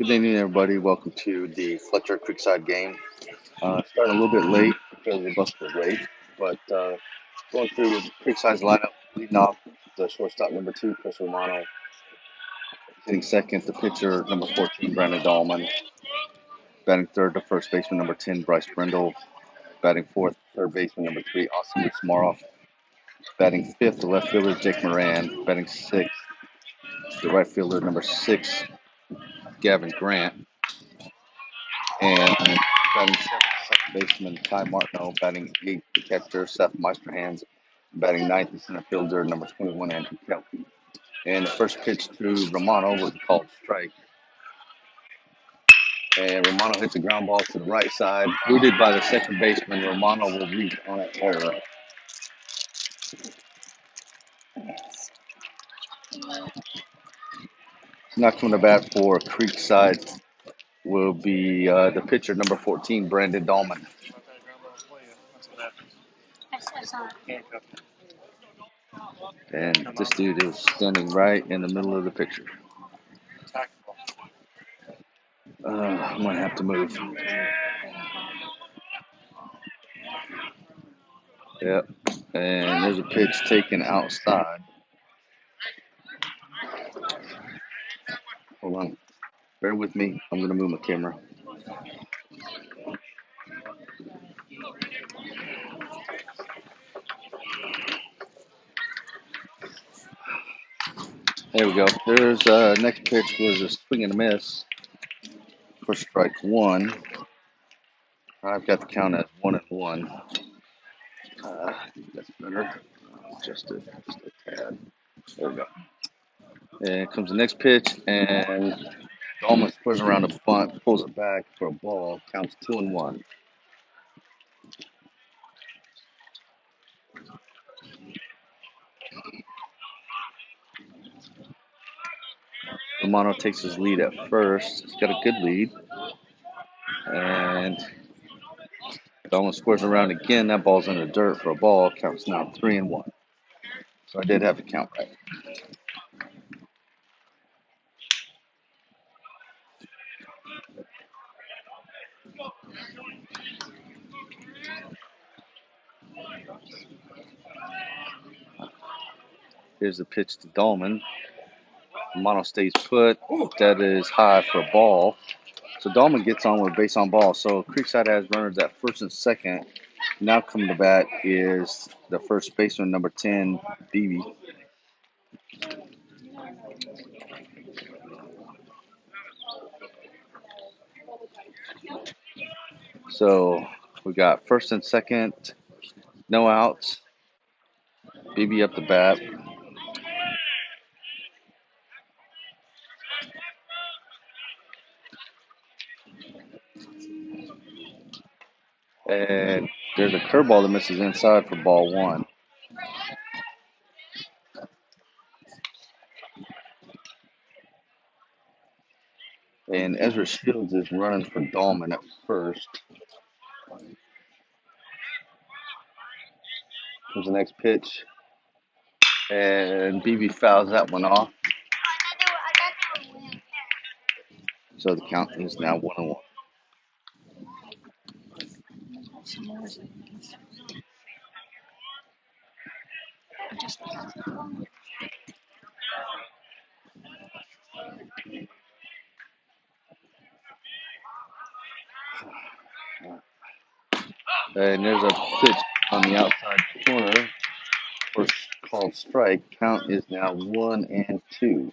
Good evening, everybody. Welcome to the Fletcher Creekside game. Starting a little bit late because the bus was late, but going through the Creekside's lineup, leading off the shortstop number 2, Chris Romano, hitting second, the pitcher number 14, Brandon Dahlman, batting third, the first baseman number 10, Bryce Brindle, batting fourth, third baseman number 3, Austin Smaroff, batting fifth, the left fielder Jake Moran, batting sixth, the right fielder number 6, Gavin Grant, and batting seventh, second baseman Ty Martineau, batting eighth, the catcher Seth Meisterhands, batting ninth, the center fielder number 21, Andrew Kelly. And the first pitch to Romano was called strike. And Romano hits a ground ball to the right side, booted by the second baseman. Romano will reach on an error. Now coming to bat for Creekside will be the pitcher number 14, Brandon Dahlman. And this dude is standing right in the middle of the picture. I'm going to have to move. Yep. And there's a pitch taken outside. Hold on. Bear with me. I'm going to move my camera. There we go. There's next pitch was a swing and a miss for strike one. I've got the count at 1-1. That's better. Just a tad. There we go. And comes the next pitch, and almost pushes around the bunt, pulls it back for a ball. Counts 2-1. Romano takes his lead at first. He's got a good lead. And Dahlman squares around again. That ball's in the dirt for a ball. Counts now 3-1. So I did have the count right. Here's the pitch to Dahlman. Romano stays put. That is high for a ball. So Dahlman gets on with base on ball. So Creekside has runners at first and second. Now coming to bat is the first baseman, number 10, Beebe. So we got first and second, no outs. Beebe up the bat. And there's a curveball that misses inside for ball one. And Ezra Shields is running for Dahlman at first. Here's the next pitch. And Beebe fouls that one off. So the count is now 1-1. And there's a pitch on the outside corner for called strike. Count is now 1-2.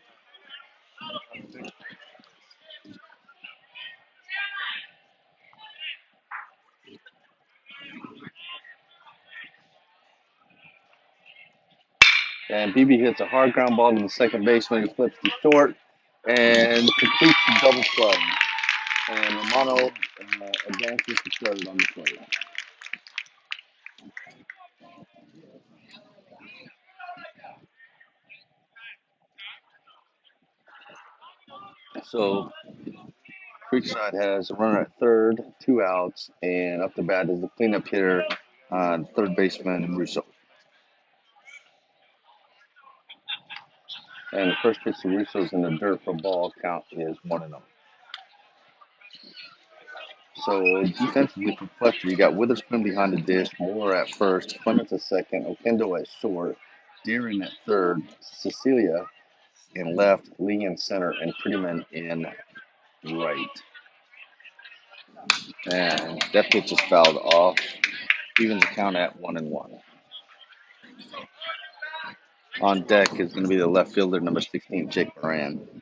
And Beebe hits a hard ground ball to the second baseman who flips to short and completes the double play. And Romano advances to third on the play. So Creekside has a runner at third, 2 outs, and up the bat is the cleanup hitter, third baseman Russo. And the first pitch to Russo's in the dirt for ball. Count is 1-0. So defensively for Fletcher, you got Witherspoon behind the dish, Moore at first, Clements at second, Okendo at short, Deering at third, Cecilia in left, Lee in center, and Prettyman in right. And that pitch is fouled off. Evens the count at 1-1. On deck is going to be the left fielder, number 16, Jake Moran.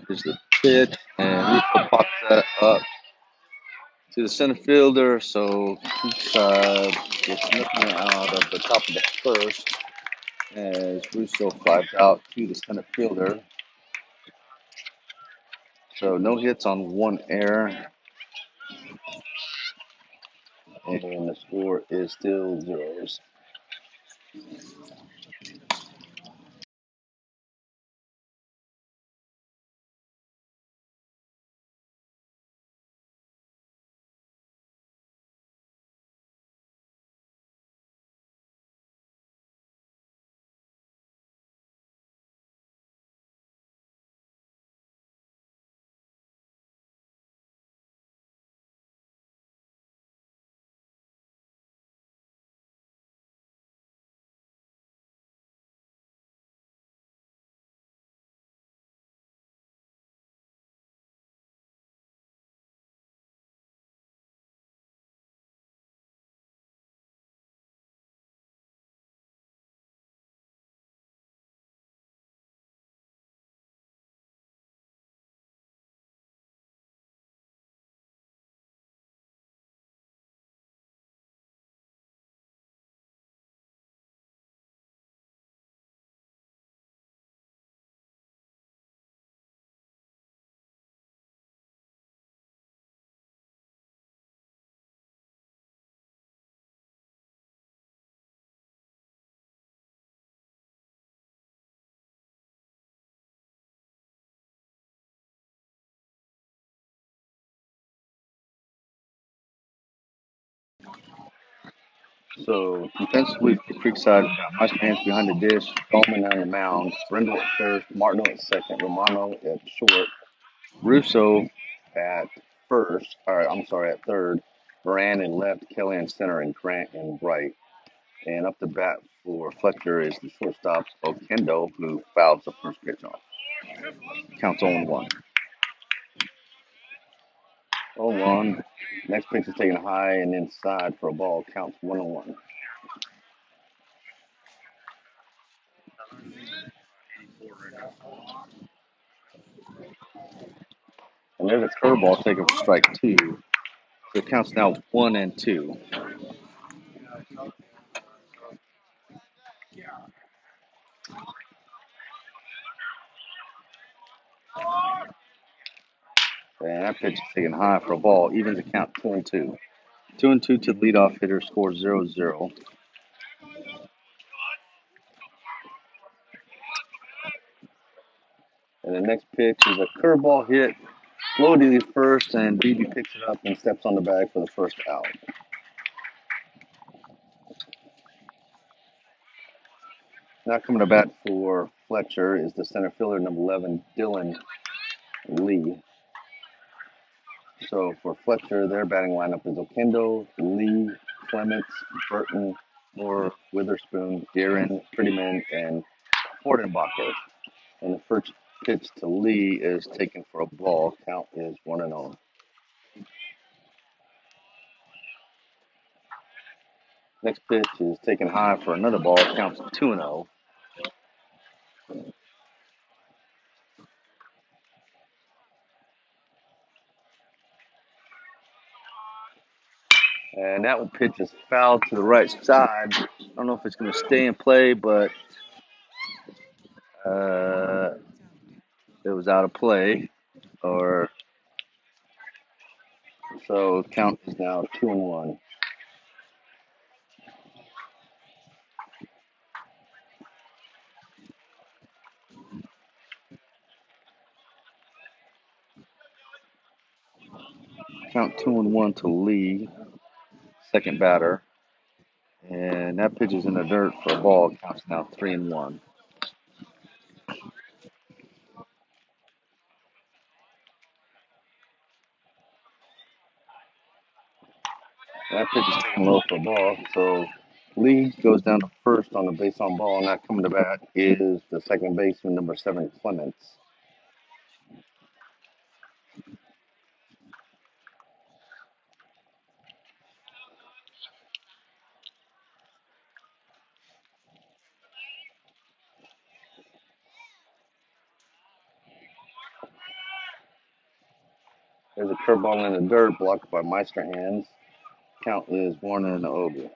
Here's the pitch, and Rico pops that up to the center fielder. So Creekside gets nothing out of the top of the first as Russo flies out to the center fielder. So no hits on one error, and the score is still zeros. So defensively for Creekside, we got Meister Hands behind the dish, Bowman on the mound, Brindle at first, Martineau at second, Romano at short, Russo at first, I'm sorry, at third, Moran in left, Kelly in center, and Grant in right. And up to bat for Fletcher is the shortstop, Okendo, who fouls the first pitch off. Counts 0-1. 0-1. Next pitch is taken high and inside for a ball. Counts 1-1. And there's a curveball taken for strike two. So it counts now 1-2. And that pitch is taken high for a ball. Evens the count 2-2. 2-2 to the leadoff hitter, score 0-0. And the next pitch is a curveball hit. Low to the first, and Beebe picks it up and steps on the bag for the first out. Now coming to bat for Fletcher is the center fielder, number 11, Dylan Lee. So for Fletcher, their batting lineup is Okendo, Lee, Clements, Burton, Moore, Witherspoon, Deering, Prettyman, and Fordenbacher. And the first pitch to Lee is taken for a ball. Count is 1-0. Next pitch is taken high for another ball. Counts 2-0. And that one pitch is fouled to the right side. I don't know if it's going to stay in play, but uh, it was out of play. Or so count is now 2-1. Count 2-1 to Lee, second batter. And and that pitch is in the dirt for a ball. Counts now 3-1. That pitch is taken low for a ball. So Lee goes down to first on the base on ball, and that coming to bat is the second baseman, number 7, Clements. There's a curveball in the dirt, blocked by Meister hands. Count is 1-0.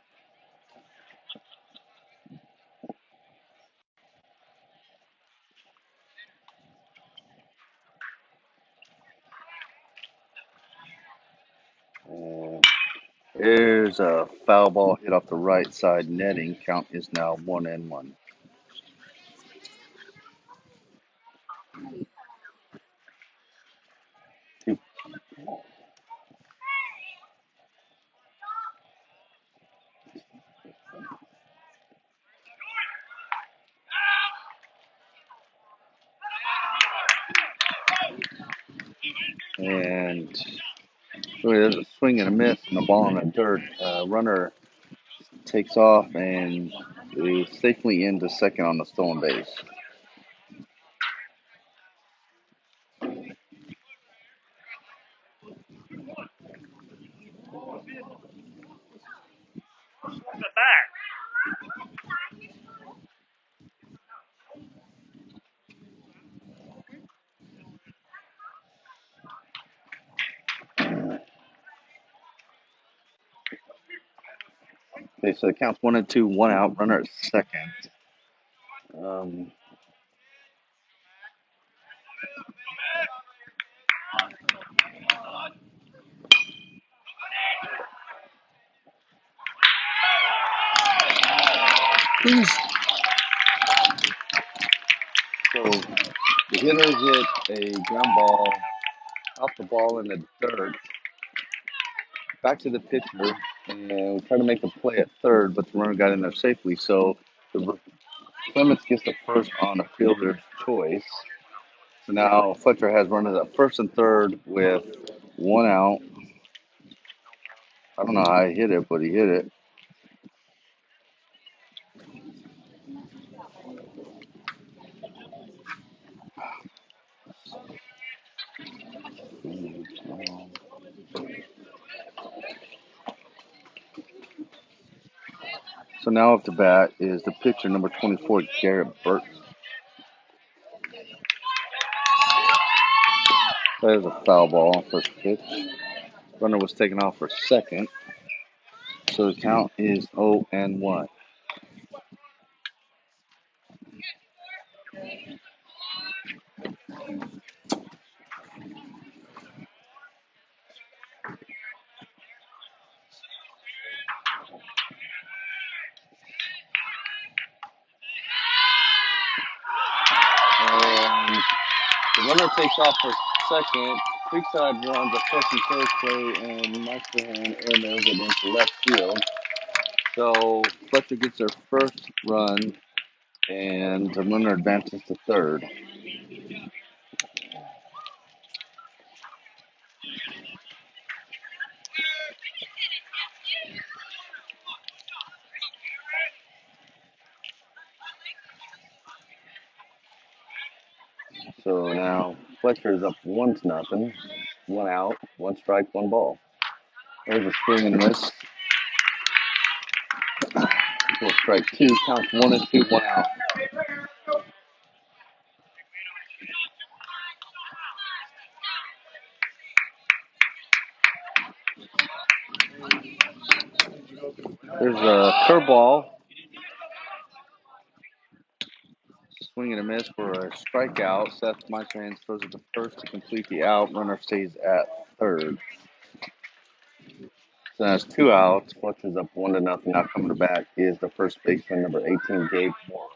And there's a foul ball hit off the right side netting. Count is now 1-1. And so there's a swing and a miss and the ball in the dirt. Runner takes off and is safely into second on the stolen base. Okay, so it counts 1-2, 1 out, runner at second. Um, so the hitter hit a ground ball off the ball in the dirt, back to the pitcher, and tried to make a play at third, but the runner got in there safely. So the Clements gets the first on a fielder's choice. So now Fletcher has runners at first and third with 1 out. I don't know how he hit it, but he hit it. So now up to bat is the pitcher, number 24, Garrett Burton. That is a foul ball on first pitch. Runner was taken off for second. So the count is 0-1. And the runner takes off for second. Creekside runs a first and third play, and Meisterhand airmails it into left field. So Fletcher gets their first run, and the runner advances to third. So now Fletcher is up 1-0, 1 out, 1 strike, 1 ball. There's a swing and miss. Full strike 2, counts 1-2, 1 out. There's a curveball. Swing and a miss for a strikeout. Seth Meisterhand throws it to first to complete the out. Runner stays at third. So that's 2 outs. Fletcher's up 1-0. Now coming to bat is the first baseman, number 18, Gabe Moore.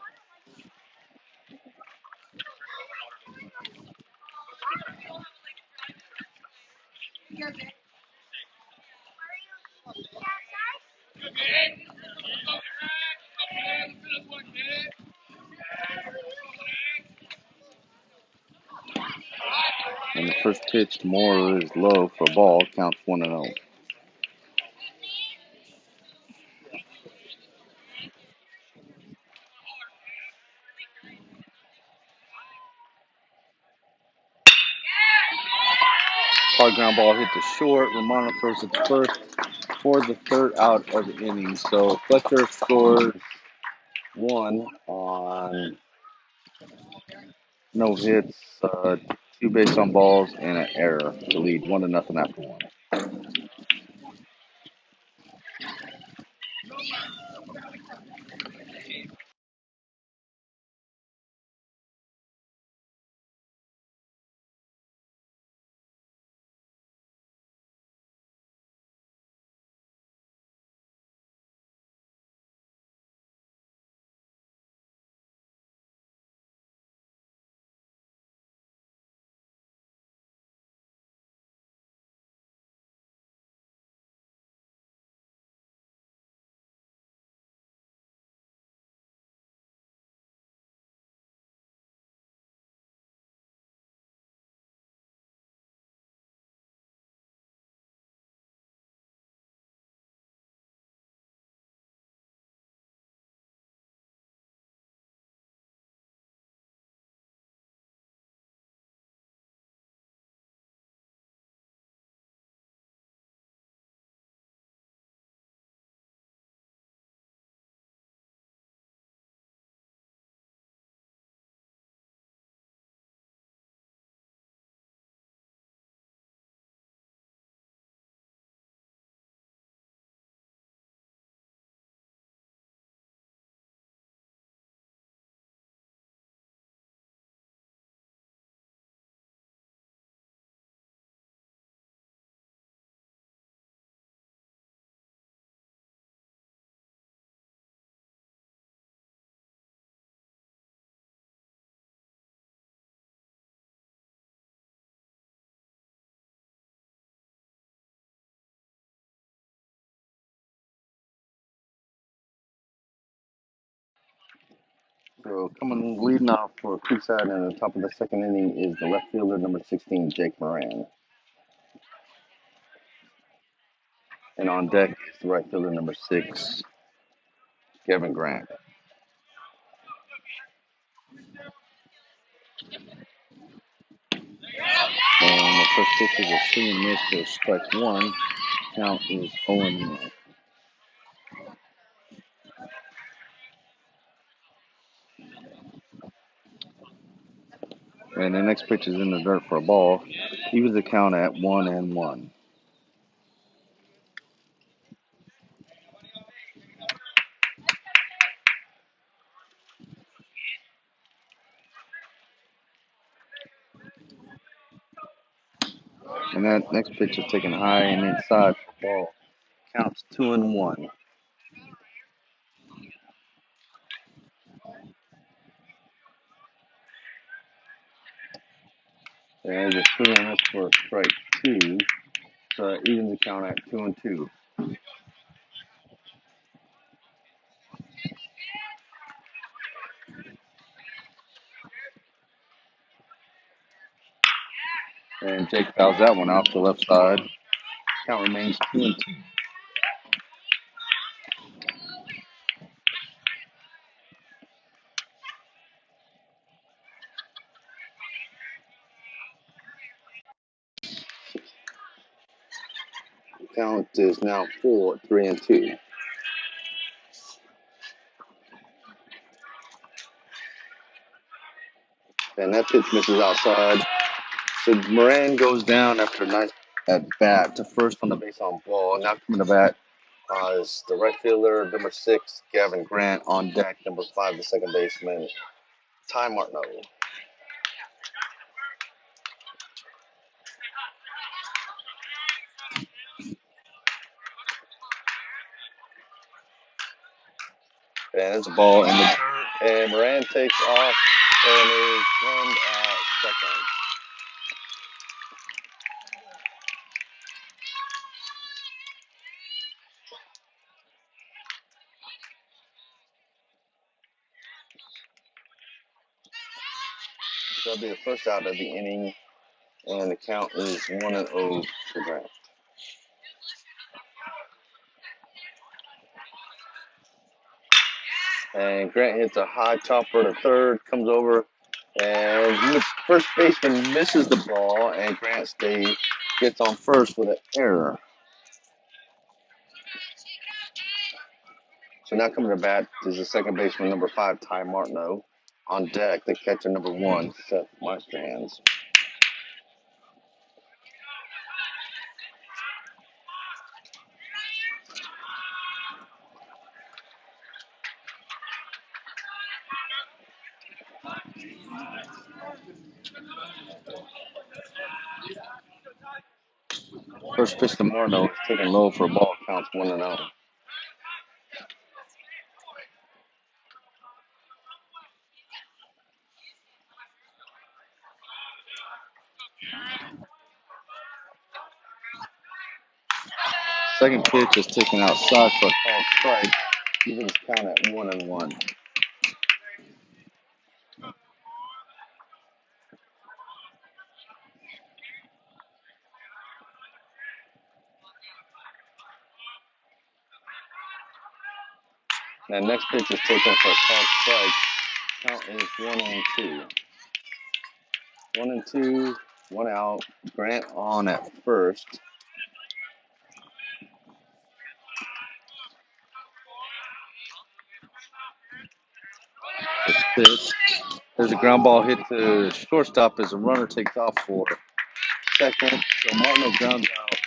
And the first pitch to Moore is low for a ball. Counts 1-0. Hard ground ball hit to short. Romano throws it to first for the third out of the inning. So Fletcher scores one on no hits, two base on balls, and an error to lead 1-0 after one. So coming leading off for Creekside in the top of the second inning is the left fielder, number 16, Jake Moran. And on deck is the right fielder, number 6, Kevin Grant. And the first pitch is a swing and miss for strike one. Count is 0-0. And the next pitch is in the dirt for a ball. Even the count at 1-1. And that next pitch is taken high and inside for a ball. Counts 2-1. There's a swing and miss for strike two. So that evens the count at 2-2. And Jake fouls that one out to the left side. Count remains 2-2. Count is now 4-3-2. And that pitch misses outside. So Moran goes down after a nice at bat to first on the base on ball. Now coming to bat is the right fielder, number 6, Gavin Grant. On deck, number 5, the second baseman, Ty Martineau. And it's a ball in the dirt. And Moran takes off and is runned at second. So that'll be the first out of the inning, and the count is 1-0 to Grant. And Grant hits a high chopper to third, comes over, and first baseman misses the ball, and Grant gets on first with an error. So now coming to bat is the second baseman, number 5, Ty Martineau. On deck, the catcher, number 1, Seth Meisterhands. First pitch to Martineau is taken low for a ball, counts 1-0. Second pitch is taken outside for a called strike, even his count at 1-1. Now next pitch is taken for a called strike. Count is 1-2. 1-2, 1 out. Grant on at first. The pitch. There's a ground ball hit to shortstop as a runner takes off for second. So Martineau grounds out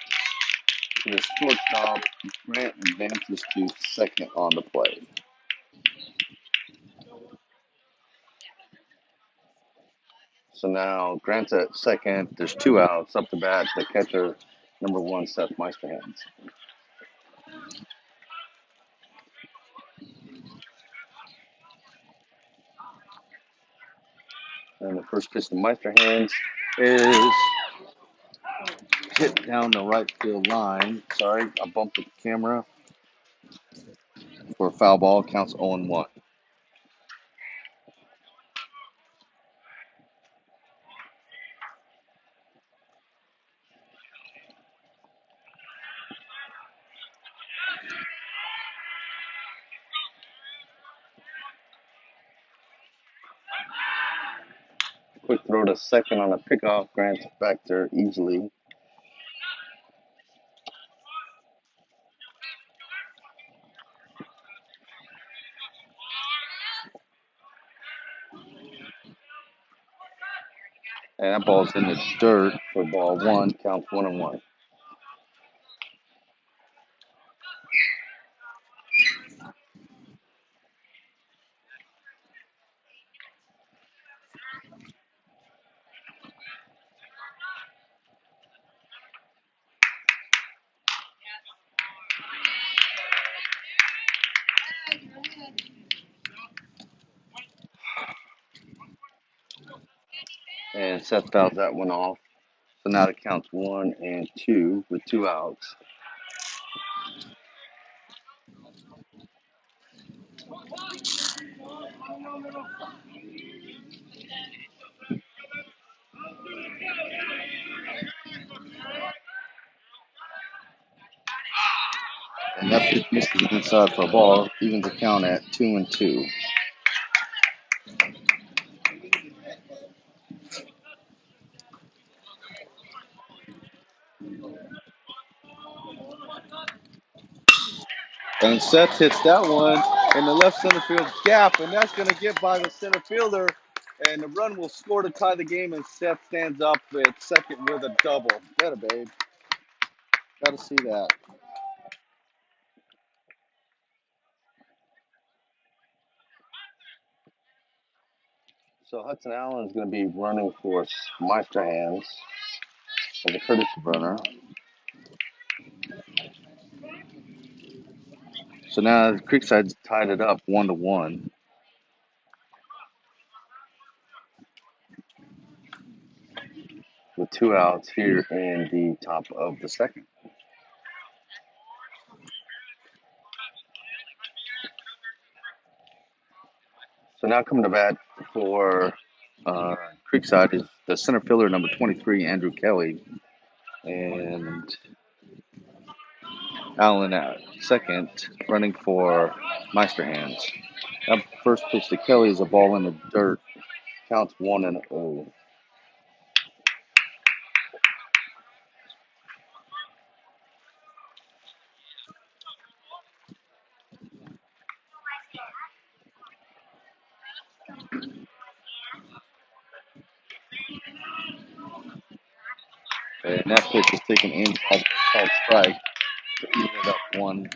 to the shortstop. Grant advances to second on the play. So now Grant's at second. There's 2 outs. Up to bat, the catcher, number 1, Seth Meisterhands. And the first pitch to Meisterhands is hit down the right field line. Sorry, I bumped the camera. For a foul ball, counts 0-1. Quick throw to second on a pickoff. Grant's back there easily. And that ball's in the dirt for ball 1, counts 1-1. And Seth fouls that one off. So now it counts 1-2 with 2 outs. And that pitch misses inside for a ball, evens the count at 2-2. And Seth hits that one in the left center field gap, and that's going to get by the center fielder, and the run will score to tie the game, and Seth stands up at second with a double. Better, babe. Got to see that. So Hudson Allen is going to be running for Meisterhands as a courtesy runner. So now Creekside's tied it up 1-1. With 2 outs here in the top of the second. So now coming to bat for Uh, Creekside is the center fielder, number 23, Andrew Kelly, and Allen at second, running for Meisterhands. That first pitch to Kelly is a ball in the dirt. Counts 1-0. And that pitch is taken inside, called strike. Even it up 1-1.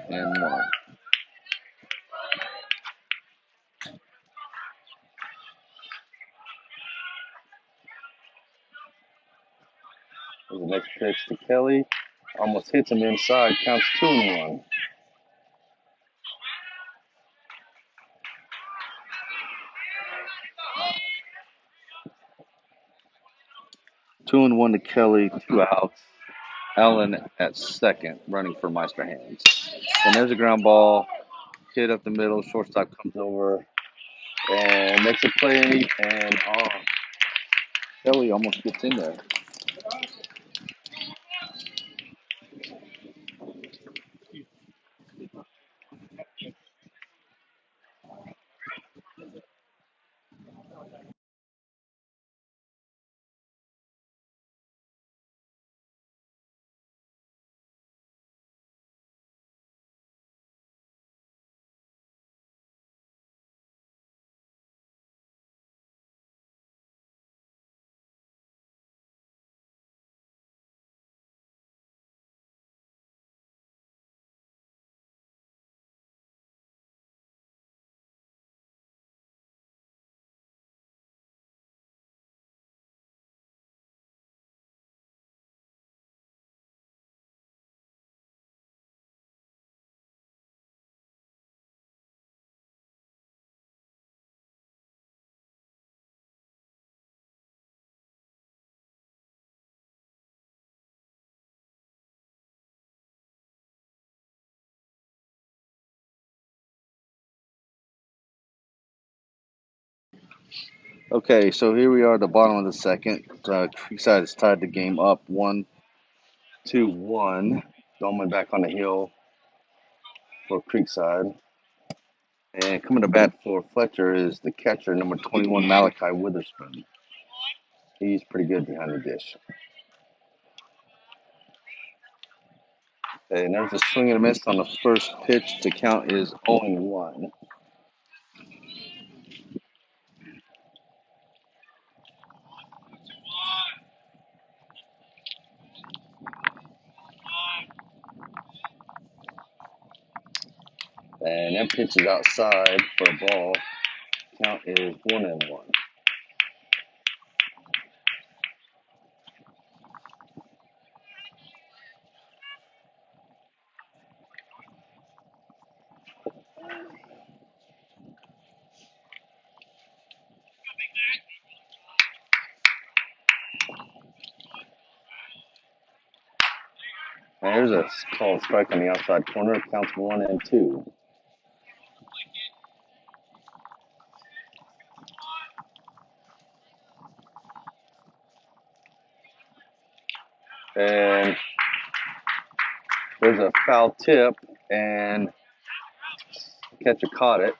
There's the next pitch to Kelly. Almost hits him inside. Counts 2-1. 2-1 to Kelly. 2 outs. Allen at second, running for Meisterhands. And there's a ground ball hit up the middle. Shortstop comes over and makes a play. And Kelly almost gets in there. Okay, so here we are at the bottom of the second. Creekside has tied the game up 1-1. Dolman back on the hill for Creekside. And coming to bat for Fletcher is the catcher, number 21, Malachi Witherspoon. He's pretty good behind the dish. And there's a swing and a miss on the first pitch. The count is 0-1. And that pitch is outside for a ball. Count is 1-1. And there's a called strike on the outside corner. Counts 1-2. And there's a foul tip, and the catcher caught it.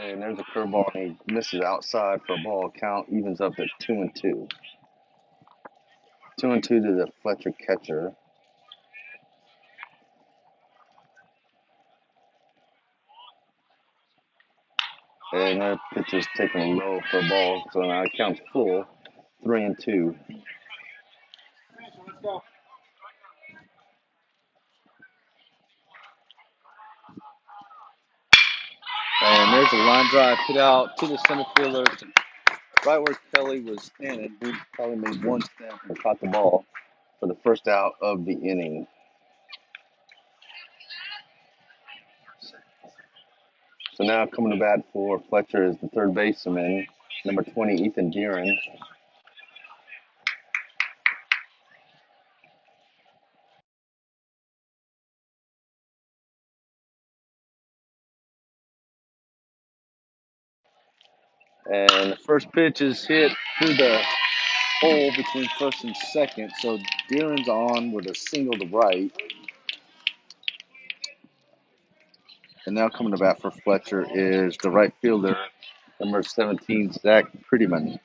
And there's a curveball, and he misses outside for a ball. Count evens up at 2-2. 2-2 to the Fletcher catcher. And that pitch is taken low for a ball, so now it counts full, 3-2. And there's a line drive put out to the center fielder. right where Kelly was standing. He probably made one snap and caught the ball for the first out of the inning. So now coming to bat for Fletcher is the third baseman, number 20, Ethan Deeren. And the first pitch is hit through the hole between first and second. So Deeren's on with a single to right. And now coming to bat for Fletcher is the right fielder, number 17, Zach Prettyman.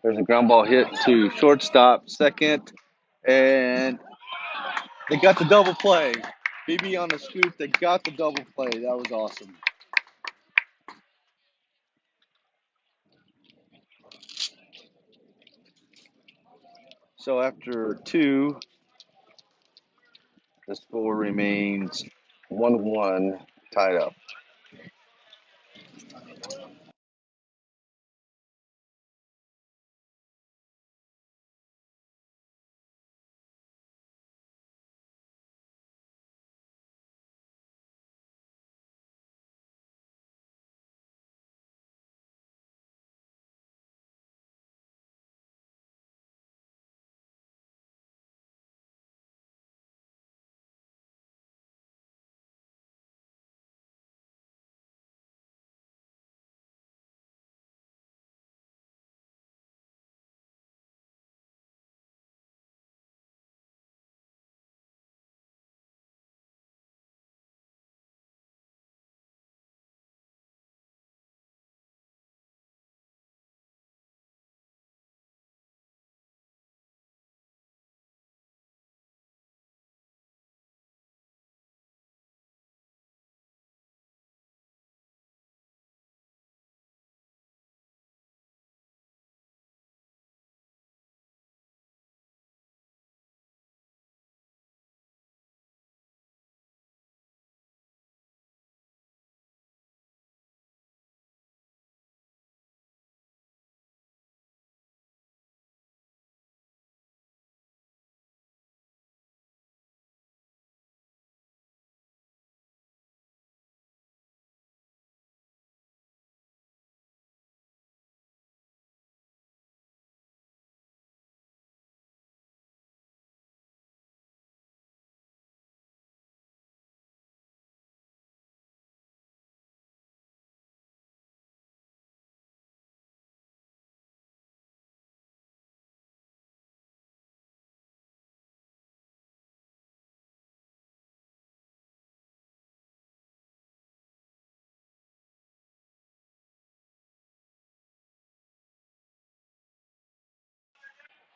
There's a ground ball hit to shortstop, second, and they got the double play. BB on the scoop, they got the double play. That was awesome. So after two, the score remains 1-1, tied up.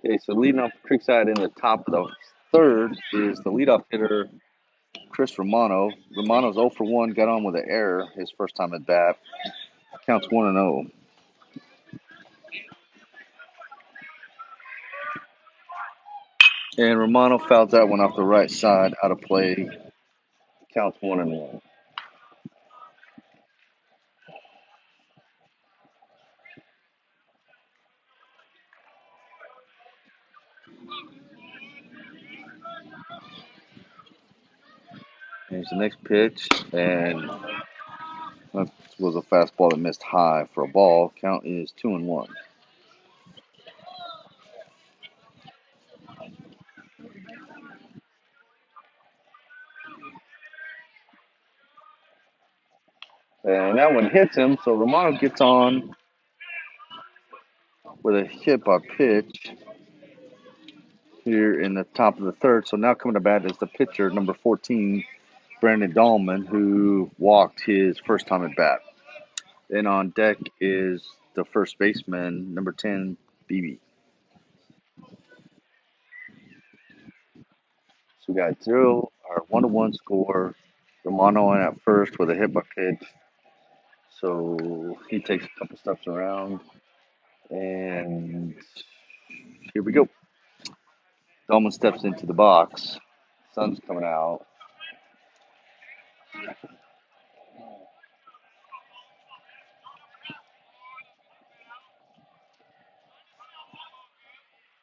Okay, so leading off Creekside in the top of the third is the leadoff hitter, Chris Romano. Romano's 0 for 1, got on with an error his first time at bat. Counts 1-0. And Romano fouls that one off the right side, out of play. Counts 1-1. Here's the next pitch, and that was a fastball that missed high for a ball. Count is 2-1. And that one hits him, so Romano gets on with a hit by pitch here in the top of the third. So now coming to bat is the pitcher, number 14, Brandon Dahlman, who walked his first time at bat. And on deck is the first baseman, number 10, BB. So we got 1-1 score. Romano on at first with a hit by pitch. So he takes a couple steps around, and here we go. Dolman steps into the box. Sun's coming out.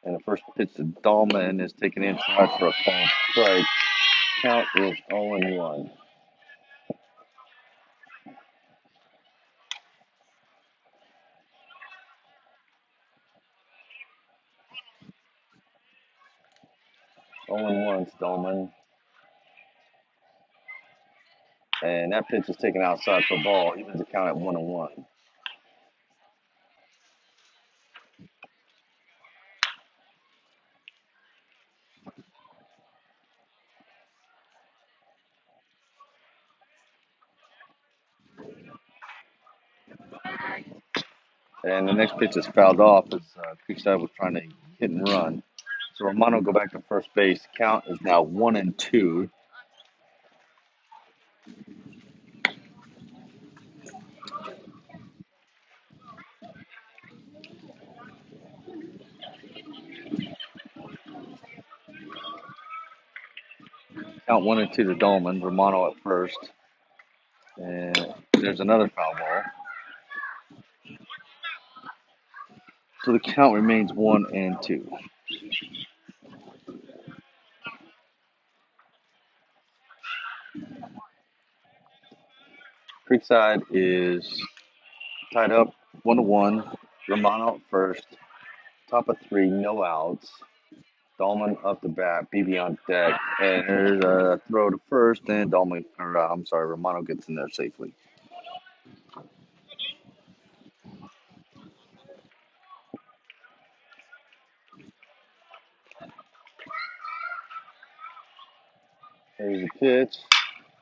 And the first pitch to Dolman is taken inside for a called strike. Count is 0-1. Oh and 1 Dolman. And that pitch is taken outside for a ball, even to count at 1-1. And the next pitch is fouled off as Creekside was trying to hit and run. So Romano go back to first base. Count is now 1-2. Count 1-2 to Dolman. Romano at first. And there's another foul ball. So the count remains 1-2. Creekside is tied up 1-1. Romano at first. Top of 3, no outs. Dolman up the bat, BB on deck, and there's a throw to first, and Romano gets in there safely. There's a pitch,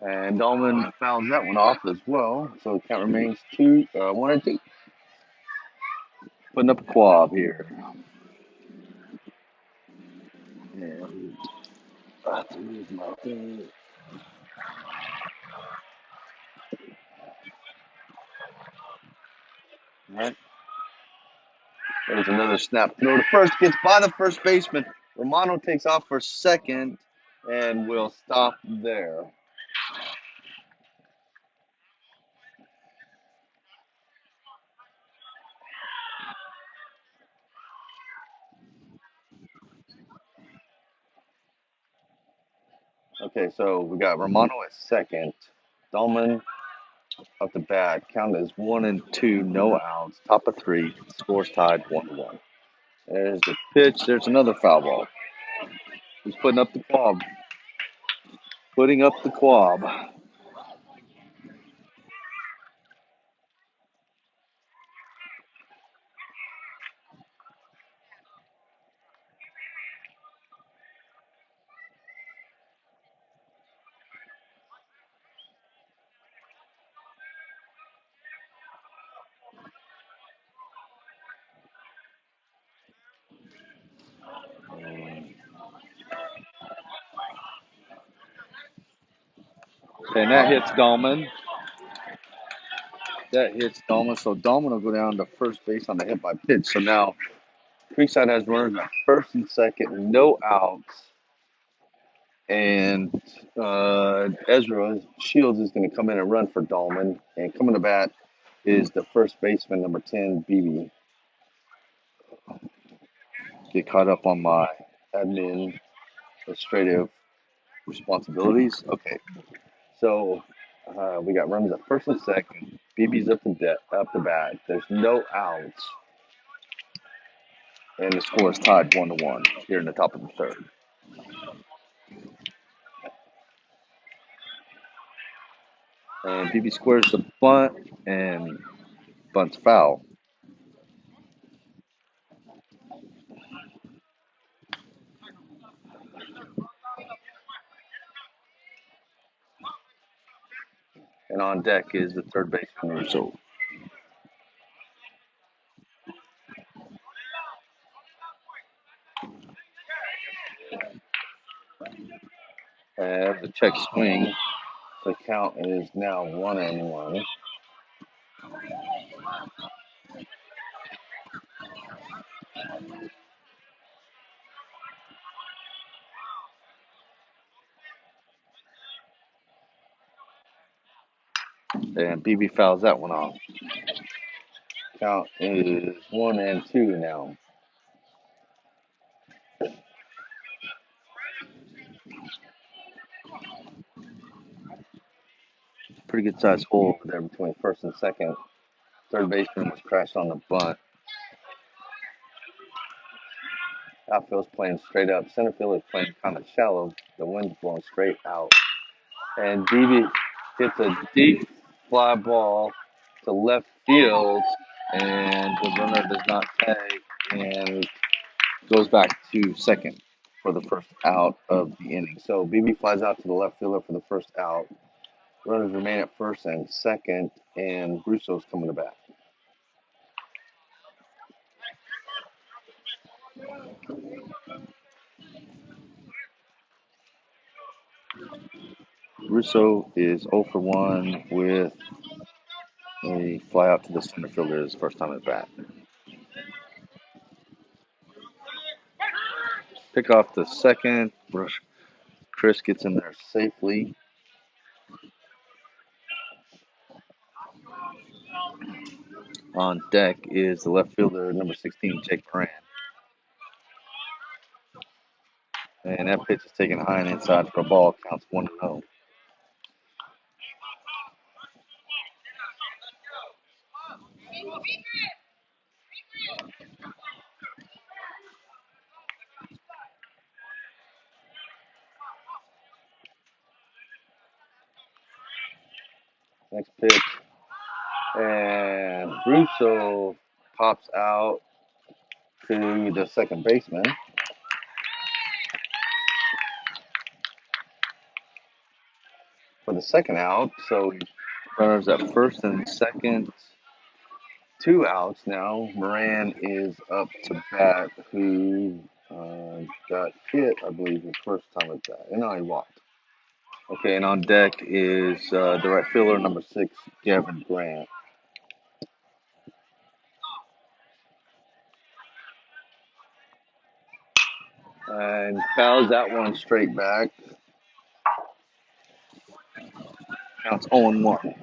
and Dolman fouls that one off as well, so the count remains 1-2. Putting up a quab here. And I have to lose my thing. All right. There's another snap throw to first, gets by the first baseman. Romano takes off for second and will stop there. Okay, so we got Romano at second. Dolman up the bat. Count is 1-2, no outs. Top of 3. Scores tied 1-1. There's the pitch. There's another foul ball. He's putting up the quab. Putting up the quab. And that hits Dolman. That hits Dolman. So Dolman will go down to first base on the hit by pitch. So now Creekside has runners at first and second, no outs. And Ezra Shields is going to come in and run for Dolman. And coming to bat is the first baseman, number 10, BB. Get caught up on my administrative responsibilities. Okay, so we got runners at first and second. BB's up the bat. There's no outs, and the score is tied 1-1 here in the top of the third. And BB squares the bunt, and bunt's foul. And on deck is the third baseman, Russo. The check swing. The count is now 1-1. And BB fouls that one off. Count is 1-2 now. Pretty good sized hole over there between first and second. Third baseman was crashed on the bunt. Outfield's playing straight up. Center field is playing kind of shallow. The wind's blowing straight out. And BB hits a deep fly ball to left field, and the runner does not tag and goes back to second for the first out of the inning. So BB flies out to the left fielder for the first out. Runners remain at first and second, and Russo's coming to bat. Russo is 0 for 1 with a fly out to the center fielder his first time at bat. Pick off the second. Chris gets in there safely. On deck is the left fielder, number 16, Jake Moran. And that pitch is taken high and inside for a ball. Counts 1-0. Next pitch. And Russo pops out to the second baseman. For the second out. So runners at first and second. 2 outs now. Moran is up to bat, who got hit, I believe, his first time at bat. No, he walked. Okay, and on deck is the right fielder, number 6, Gavin Grant. And fouls that one straight back. Counts 0-1.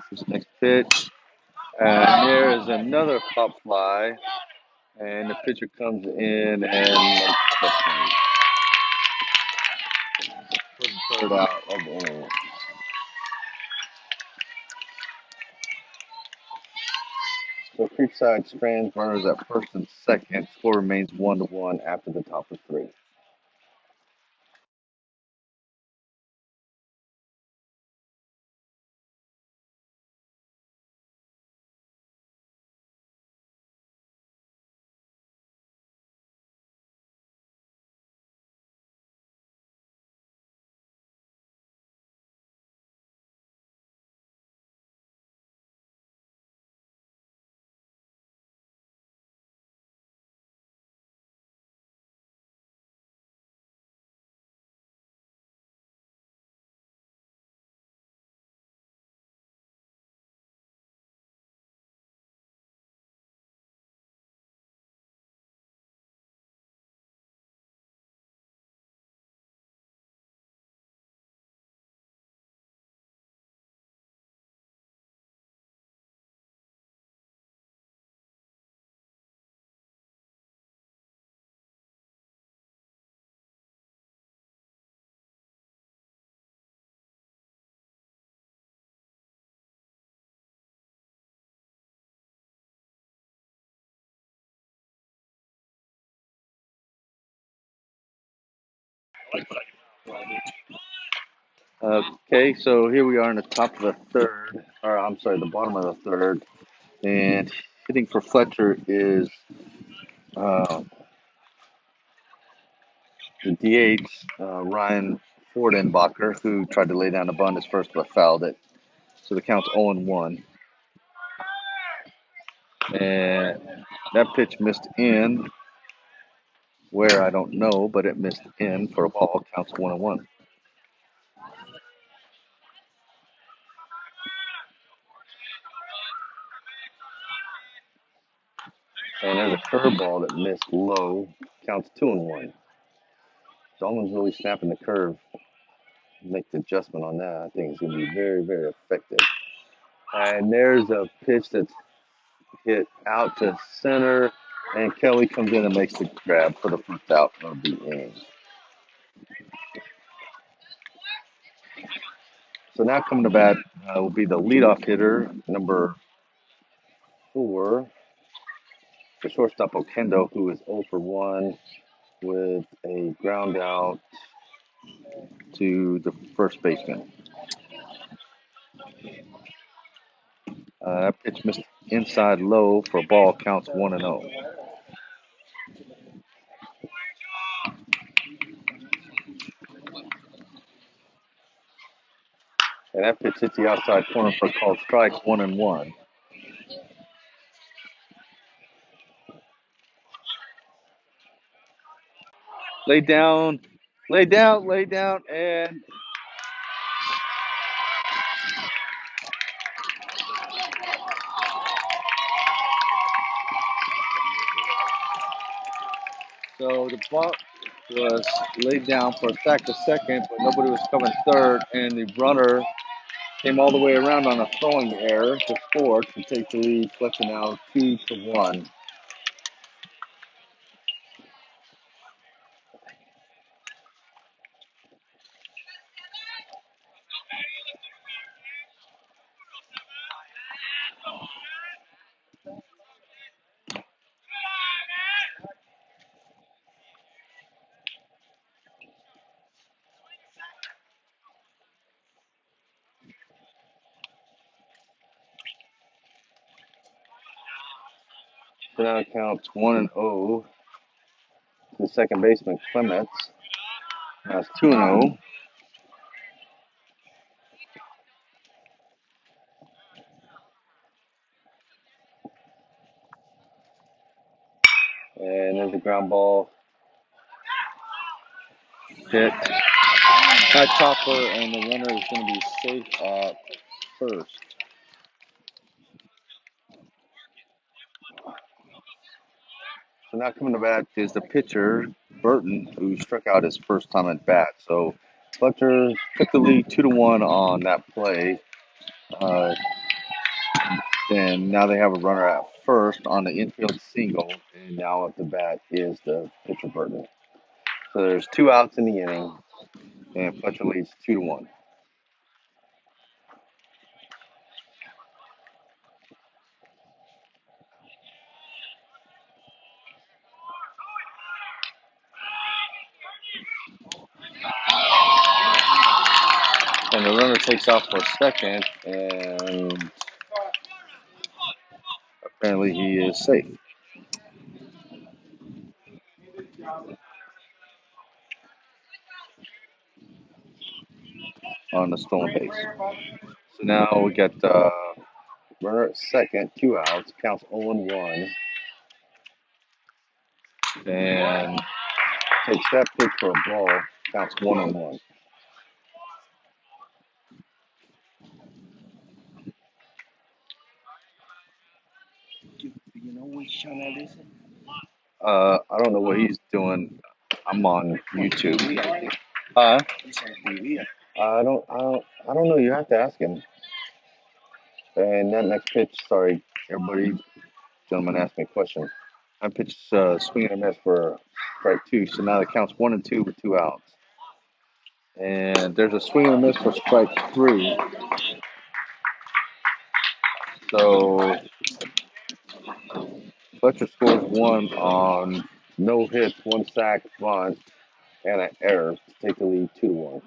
This next pitch. And there is another pop fly. And the pitcher comes in and makes the third out of the inning. So Creekside strands runners at first and second. Score remains 1-1 after the top of 3. Okay, so here we are in the top of the third, or I'm sorry, the bottom of the third, and hitting for Fletcher is uh, the DH, Ryan Fordenbacher, who tried to lay down a bunt his first but fouled it. So the count's 0-1. And that pitch missed in, where I don't know, but it missed in for a ball. Counts 1-1. And there's a curveball that missed low. Counts 2-1. Dahlman's really snapping the curve. Make the adjustment on that. I think it's going to be very, very effective. And there's a pitch that's hit out to center. And Kelly comes in and makes the grab for the first out of the inning. So now coming to bat will be the leadoff hitter, number 4, the shortstop Okendo, who is 0 for 1 with a ground out to the first baseman. That pitch missed inside low for a ball, counts 1-0. And that pitch hits the outside corner for a called strike, 1-1. Lay down, and so the ball was laid down for a sack to second, but nobody was coming third, and the runner came all the way around on a throwing error to score to take the lead. Fletcher now 2-1. So now it counts 1-0 to the second baseman Clements. Now it's 2-0. And there's a ground ball hit. High chopper, and the runner is going to be safe at first. So now coming to bat is the pitcher, Burton, who struck out his first time at bat. So Fletcher took the lead 2-1 on that play. And now they have a runner at first on the infield single. And now at the bat is the pitcher, Burton. So there's 2 outs in the inning, and Fletcher leads 2-1. And the runner takes off for second, and apparently he is safe on the stolen base. So now we got runner at second, 2 outs, counts 0-1, and takes that pitch for a ball, counts 1-1. I don't know what he's doing. I'm on YouTube. I don't know. You have to ask him. And that next pitch, sorry, everybody, gentleman asked me a question. That pitch swinging and miss for strike 2. So now it counts 1-2 with 2 outs. And there's a swing and a miss for strike 3. So Fletcher scores 1 on no hits, 1 sack, bunt, and an error to take the lead 2-1.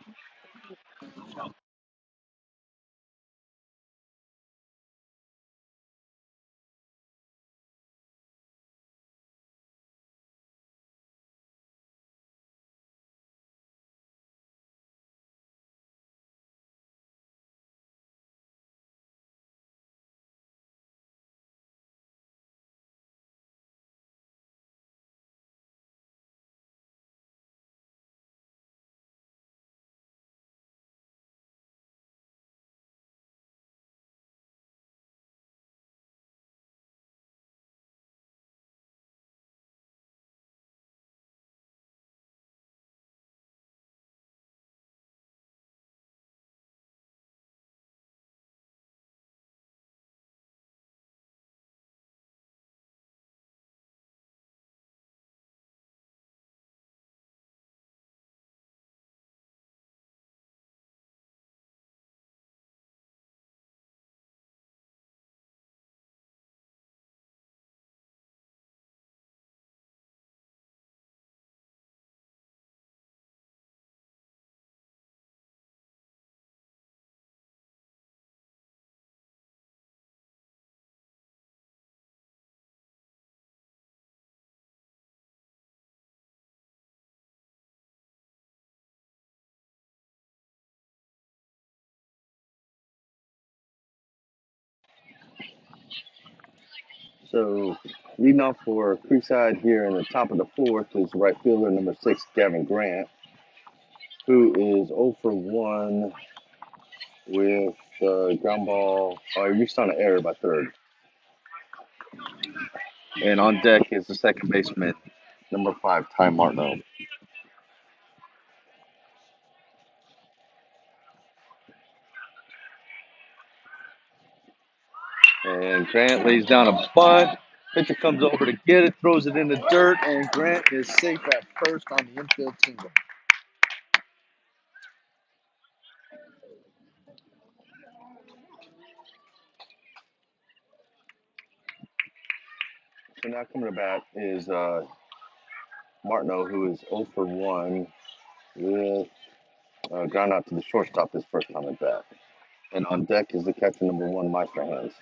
So, leading off for Creekside here in the top of the fourth is right fielder number 6, Gavin Grant, who is 0 for 1 with ground ball. Oh, he reached on an error by third. And on deck is the second baseman, number 5, Ty Martineau. And Grant lays down a bunt. Pitcher comes over to get it, throws it in the dirt, and Grant is safe at first on the infield single. So now coming to bat is Martineau, who is 0 for 1 with ground out to the shortstop his first time at bat. And on deck is the catcher number 1, Meisterhands.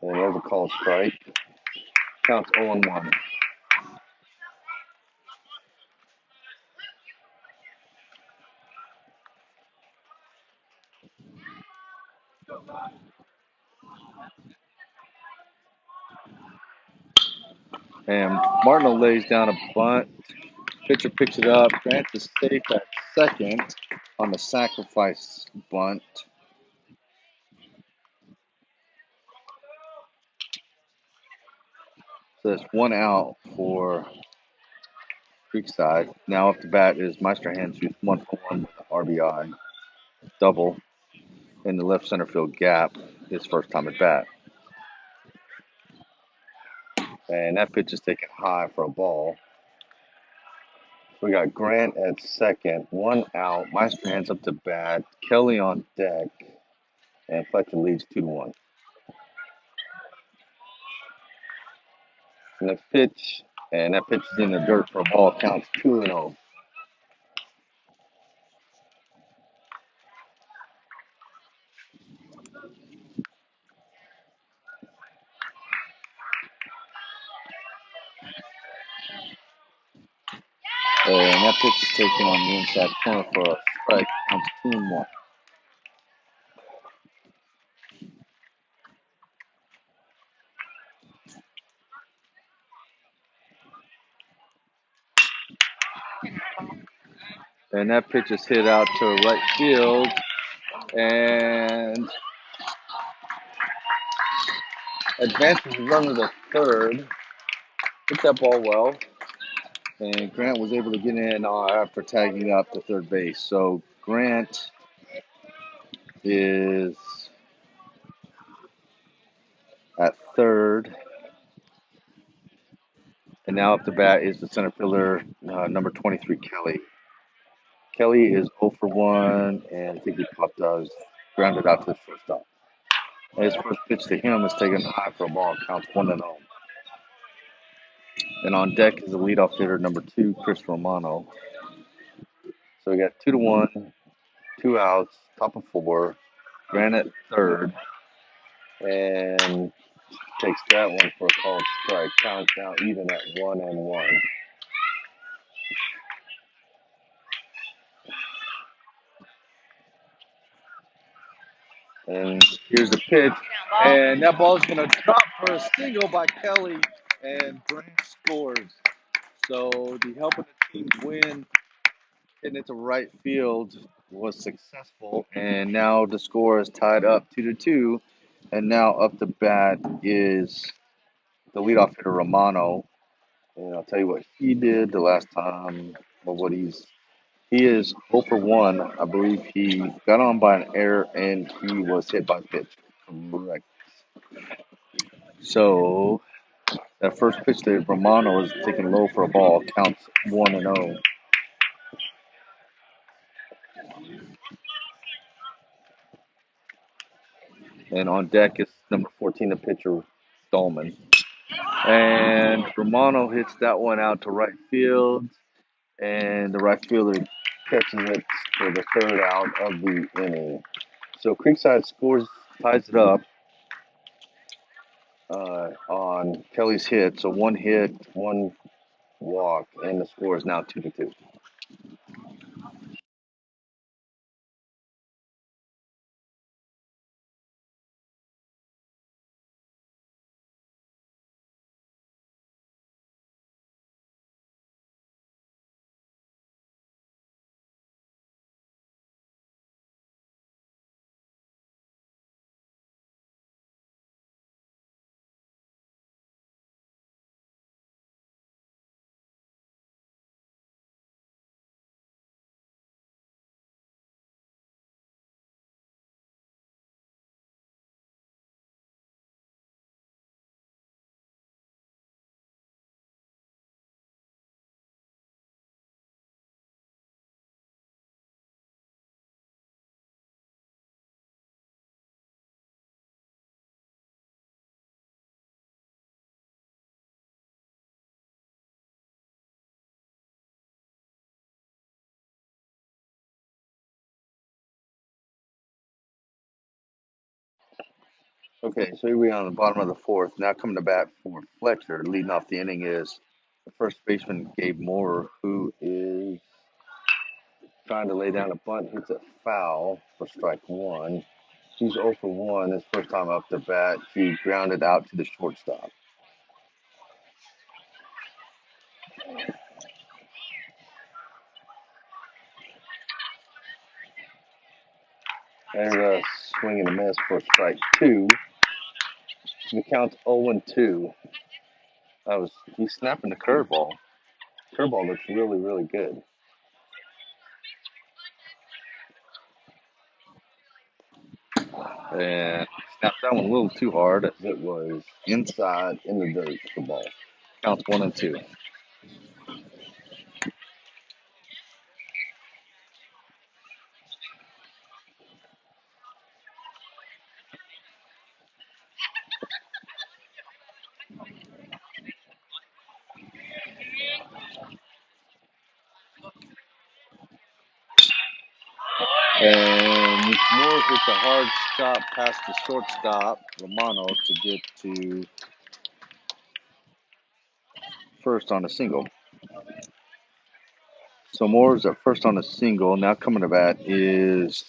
And there's a call strike. Counts 0-1. And Martineau lays down a bunt. Pitcher picks it up. Grant is safe at second on the sacrifice bunt. So that's 1 out for Creekside. Now up to bat is Meisterhands, who's 1 for 1 with an RBI double in the left center field gap his first time at bat. And that pitch is taken high for a ball. We got Grant at second, 1 out. Meisterhands up to bat. Kelly on deck. And Fletcher leads 2-1. And that pitch is in the dirt for a ball. Counts 2-0. And that pitch is taken on the inside corner for a strike. Counts 2-1. And that pitch is hit out to right field. And advances the runner to third. Hit that ball well. And Grant was able to get in after tagging up to third base. So Grant is at third. And now up to bat is the center fielder, number 23, Kelly. Kelly is 0 for 1, and I think he popped grounded out to the shortstop. His first pitch to him is taken high for a ball, counts 1-0. And on deck is the leadoff hitter, number 2, Chris Romano. So we got 2-1, 2 outs, top of 4. Grant at third, and takes that one for a called strike. Counts now even at 1-1. And here's the pitch. And that ball's going to drop for a single by Kelly. And Grant scores. So the helping the team win hitting it to right field was successful. And now the score is tied up 2-2. And now up to bat is the leadoff hitter, Romano. And I'll tell you what he did the last time, or what he is 0 for 1. I believe he got on by an error and he was hit by a pitch. Correct. So that first pitch to Romano is taken low for a ball. Counts 1-0. And on deck is number 14, the pitcher, Dolman. And Romano hits that one out to right field. And the right fielder catches it for the third out of the inning. So Creekside ties it up on Kelly's hit. So 1 hit, 1 walk, and the score is now 2-2. Okay, so here we are on the bottom of the fourth. Now coming to bat for Fletcher, leading off the inning is the first baseman, Gabe Moore, who is trying to lay down a bunt. Hits a foul for strike one. He's 0 for 1 his first time up the bat. He grounded out to the shortstop. There's a swing and a miss for strike two. The count's 0-2. He's snapping the curveball. Curveball looks really, really good. And snapped that one a little too hard as it was inside in the dirt for ball. Counts 1-2. And Moore hits a hard shot past the shortstop, Romano, to get to first on a single. So Moore's at first on a single. Now coming to bat is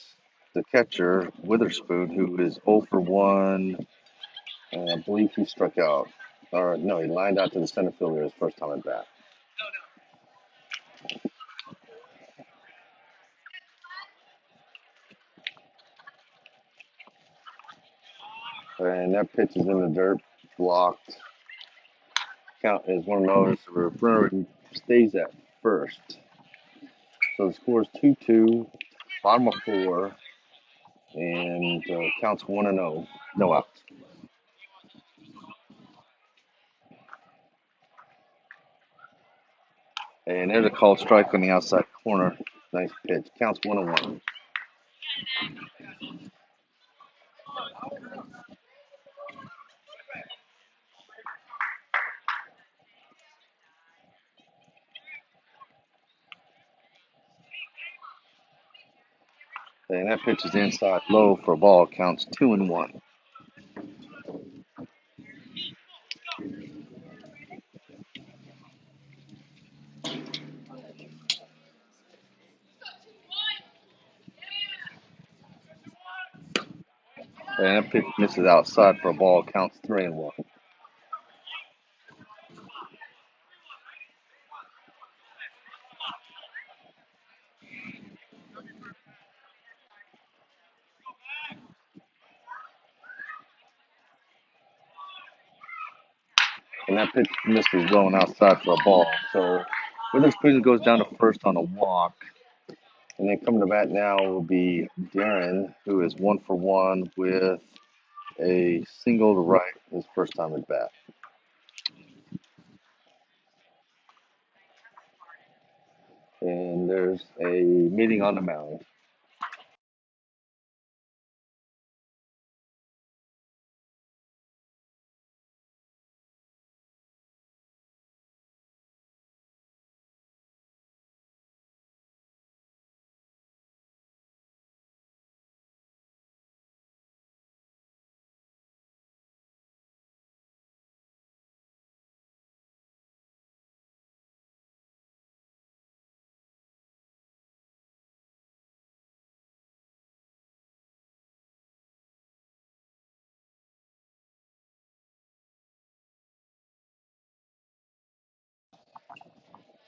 the catcher, Witherspoon, who is 0 for 1. And I believe he struck out. Or no, he lined out to the center fielder his first time at bat. And that pitch is in the dirt, blocked. Count is 1-0. The runner stays at first. So the score is 2-2, bottom of four, and counts 1-0, no outs. And there's a called strike on the outside corner. Nice pitch. Counts 1-1. And that pitch is inside low for a ball. Counts 2-1. And that pitch misses outside for a ball. Counts 3-1. And that pitch misses low and outside for a ball. So Witherspoon goes down to first on a walk. And then coming to bat now will be Darren, who is 1 for 1 with a single to right his first time at bat. And there's a meeting on the mound.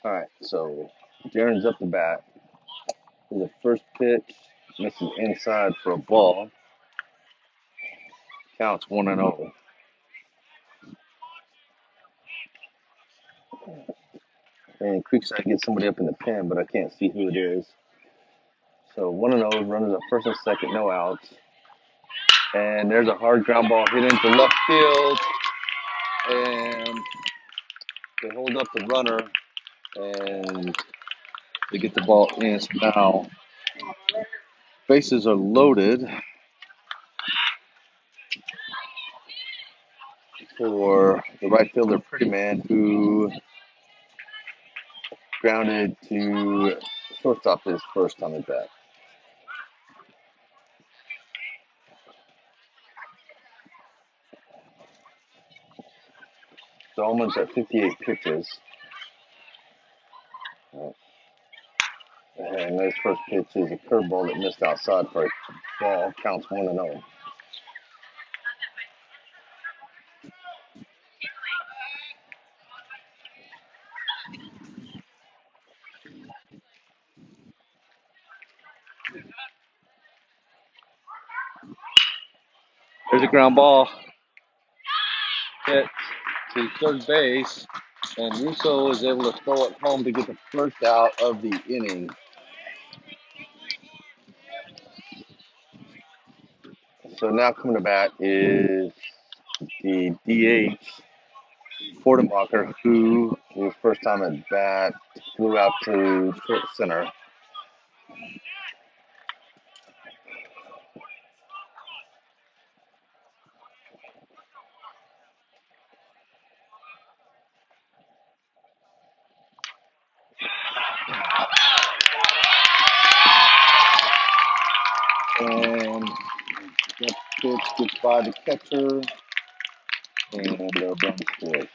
All right, so Darren's up the bat. The first pitch misses inside for a ball. Counts 1-0. And Creekside gets somebody up in the pen, but I can't see who it is. So 1-0, runners at first and second, no outs. And there's a hard ground ball hit into left field. And they hold up the runner and they get the ball in. So now bases are loaded for the right fielder, Pretty Man, who grounded to shortstop his first time at bat. Dolman's at 58 pitches. And this first pitch is a curveball that missed outside for a ball. Counts 1-0. There's a ground ball hit to third base, and Russo is able to throw it home to get the first out of the inning. So now coming to bat is the DH, Fortenbacher, who his first time at bat flew out to short center. And that pitch gets by the catcher, and the run scores.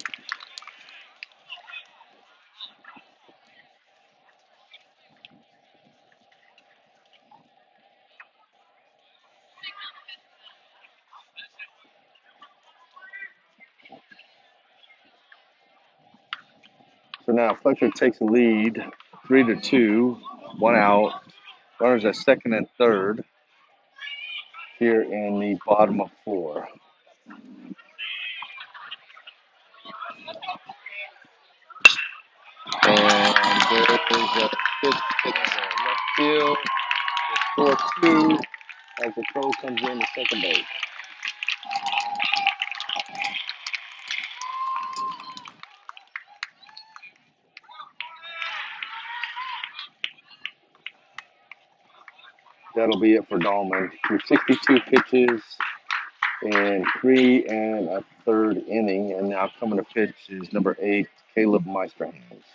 So now Fletcher takes the lead, 3-2, 1 out. Runners at second and third here in the bottom of 4. And there is a pitch to the left field. 4-2 as the throw comes in to second base. That'll be it for Dahlman. Through 62 pitches in 3 1/3 inning, and now coming to pitch is number 8, Caleb Meisterhands.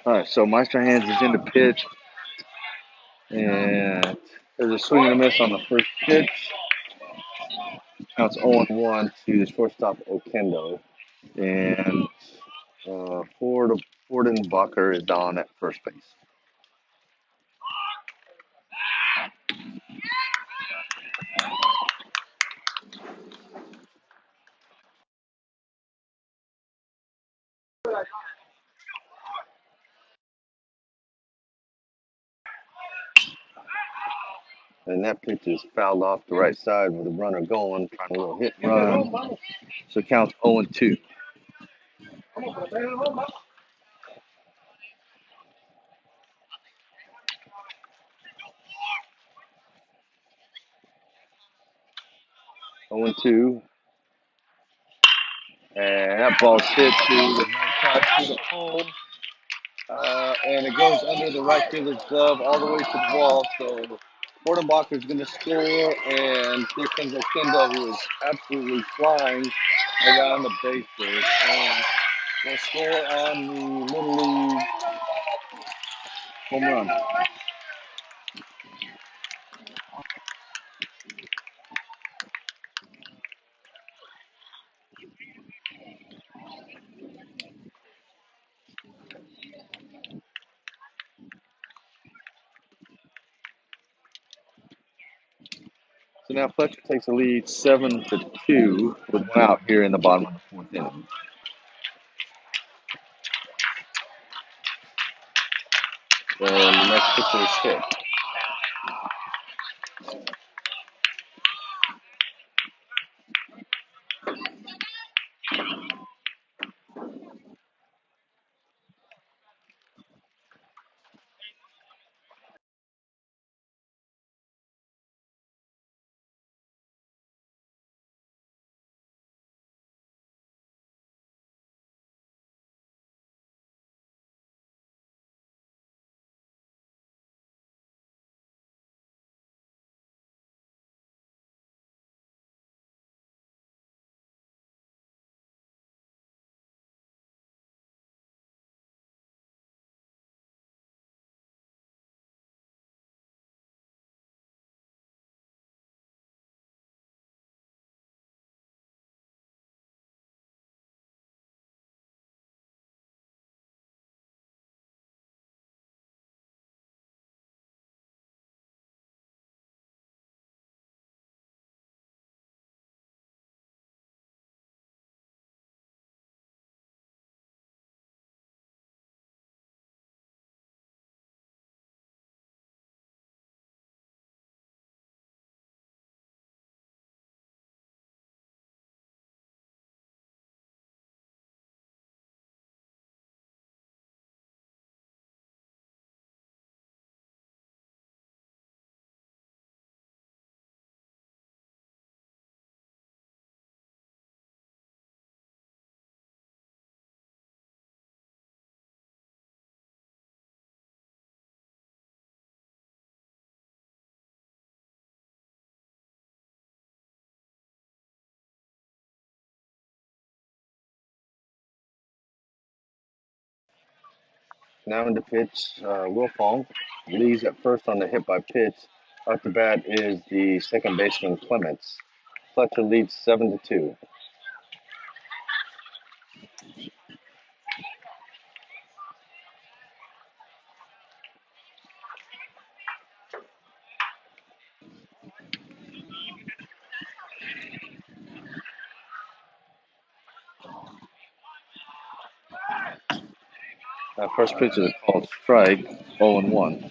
All right, so Meisterhands is in the pitch, and there's a swing and a miss on the first pitch. Counts 0-1 to the shortstop Okendo, and Fortenbacher is on at first base. And that pitch is fouled off the right side with the runner going, trying a little hit and run. So it counts 0-2. Oh and 2. And that ball's hit to the to the pole. And it goes under the right fielder's glove all the way to the wall. So Fortenbacher is going to score, and here comes Okendo, who is absolutely flying around the bases. And will score on the Little League home run. So now Fletcher takes the lead 7-2 with one out here in the bottom of the fourth inning. And the next pitcher is hit. Now in the pitch, Will Fong leads at first on the hit by pitch. Up to bat is the second baseman Clements. Fletcher leads 7-2. First pitch is a called strike, 0-1.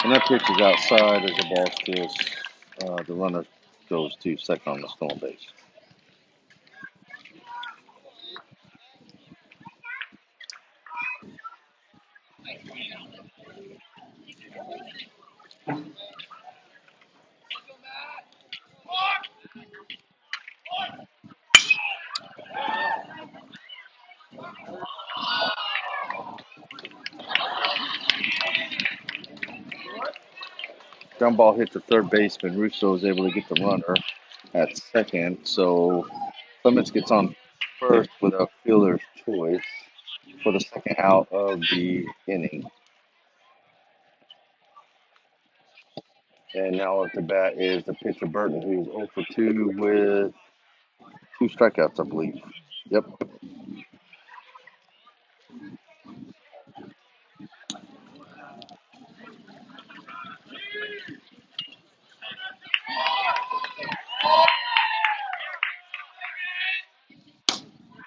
And that pitch is outside as the ball steals. The runner goes to second on the stolen base. Ground ball hits the third baseman. Russo is able to get the runner at second. So Clements gets on first with a fielder's choice for the second out of the inning. And now at the bat is the pitcher Burton, who's 0 for 2 with 2 strikeouts, I believe. Yep.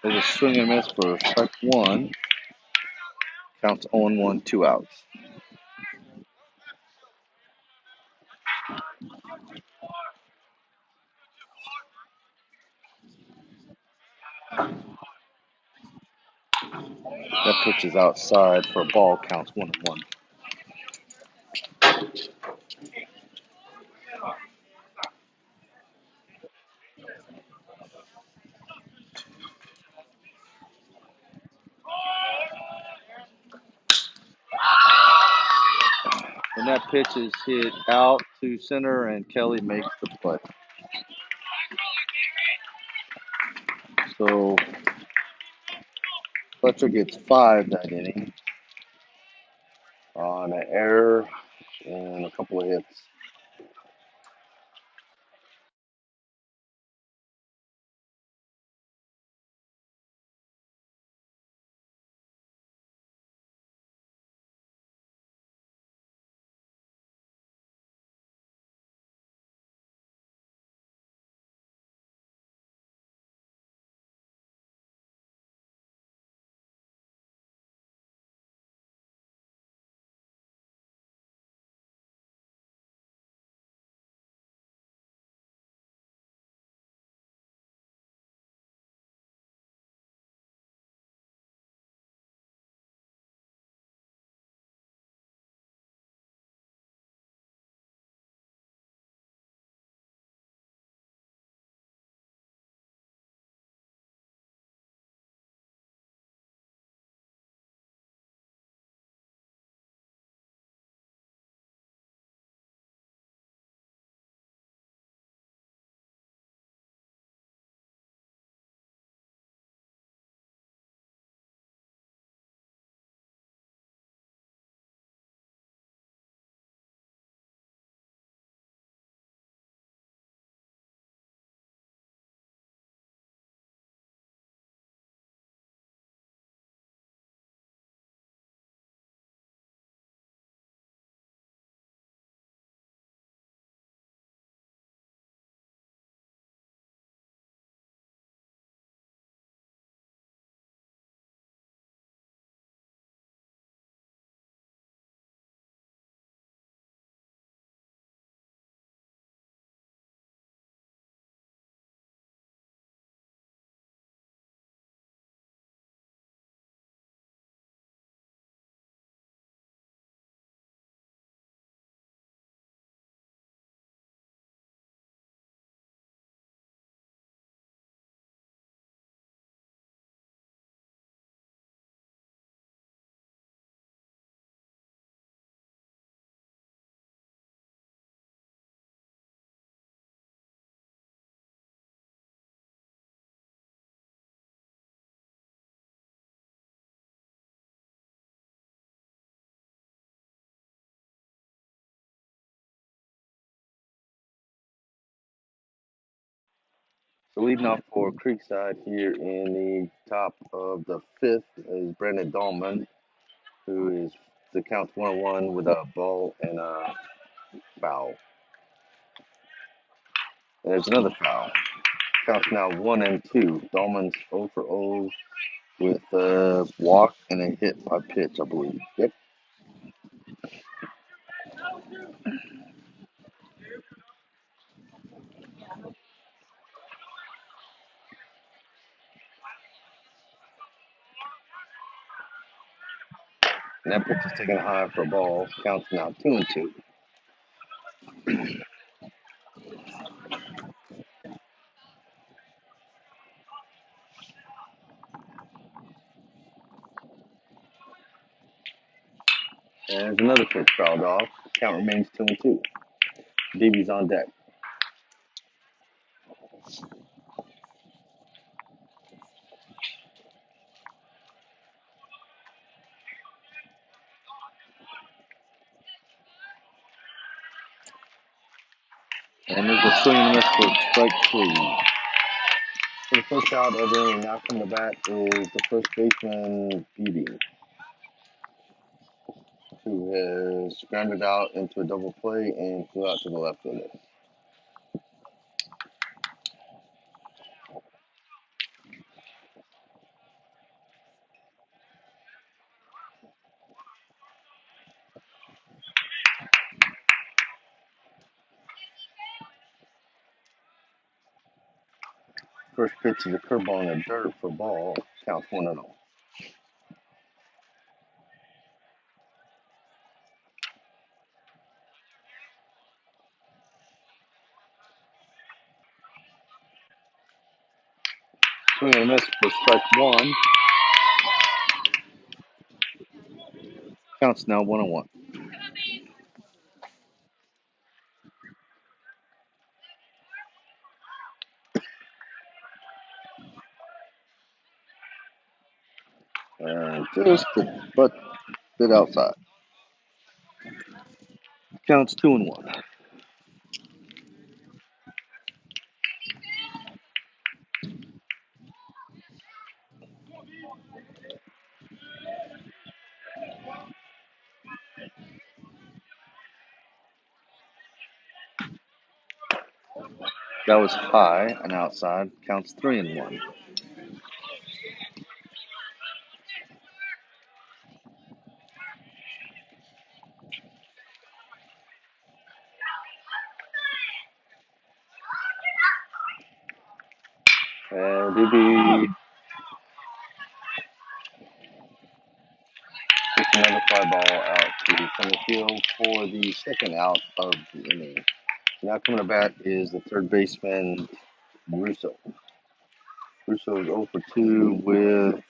There's a swing and miss for strike one. Counts 0-1, 2 outs. That pitch is outside for a ball, counts 1-1. And that pitch is hit out to center, and Kelly makes the play. So Fletcher gets 5 that inning on an error and a couple of hits. So leading off for Creekside here in the top of the fifth is Brandon Dahlman, who is the count 1-1 with a ball and a foul. And there's another foul. Counts now 1-2. Dahlman's 0 for 0 with a walk and a hit by pitch, I believe. Yep. And that pitch is taken high for a ball. Counts now 2-2. And there's another pitch fouled off. Count remains 2-2. Davey's on deck. And there's a swing and a miss for strike three. For the first out of the inning, now from the bat is the first baseman, Beebe, who has grounded out into a double play and flew out to the left with it. First pitch is a curveball in the dirt for ball. Counts 1-0. Swing and a miss for strike one. Counts now 1-1. And just a bit outside. Counts 2-1. That was high and outside. Counts 3-1. And Beebe takes another fly ball out to center field for the second out of the inning. Now coming to bat is the third baseman, Russo. Russo is 0 for 2 with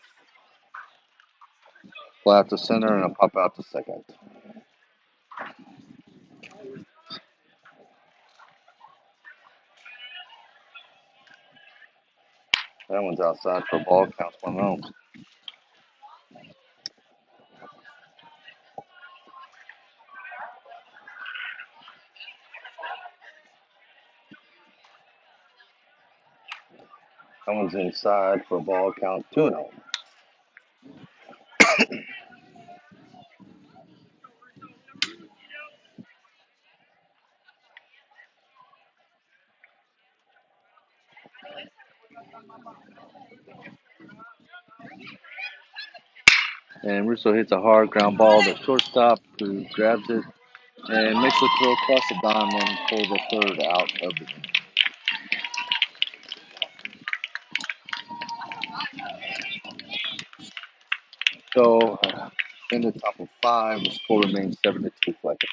fly out to center and a pop out to second. That one's outside for a ball. Counts 1-0. That one's inside for a ball. Count 2-0. And Russo hits a hard ground ball to shortstop, who grabs it and makes a throw across the diamond for the third out of the inning. So in the top of five, the score remains 7-2 Fletcher.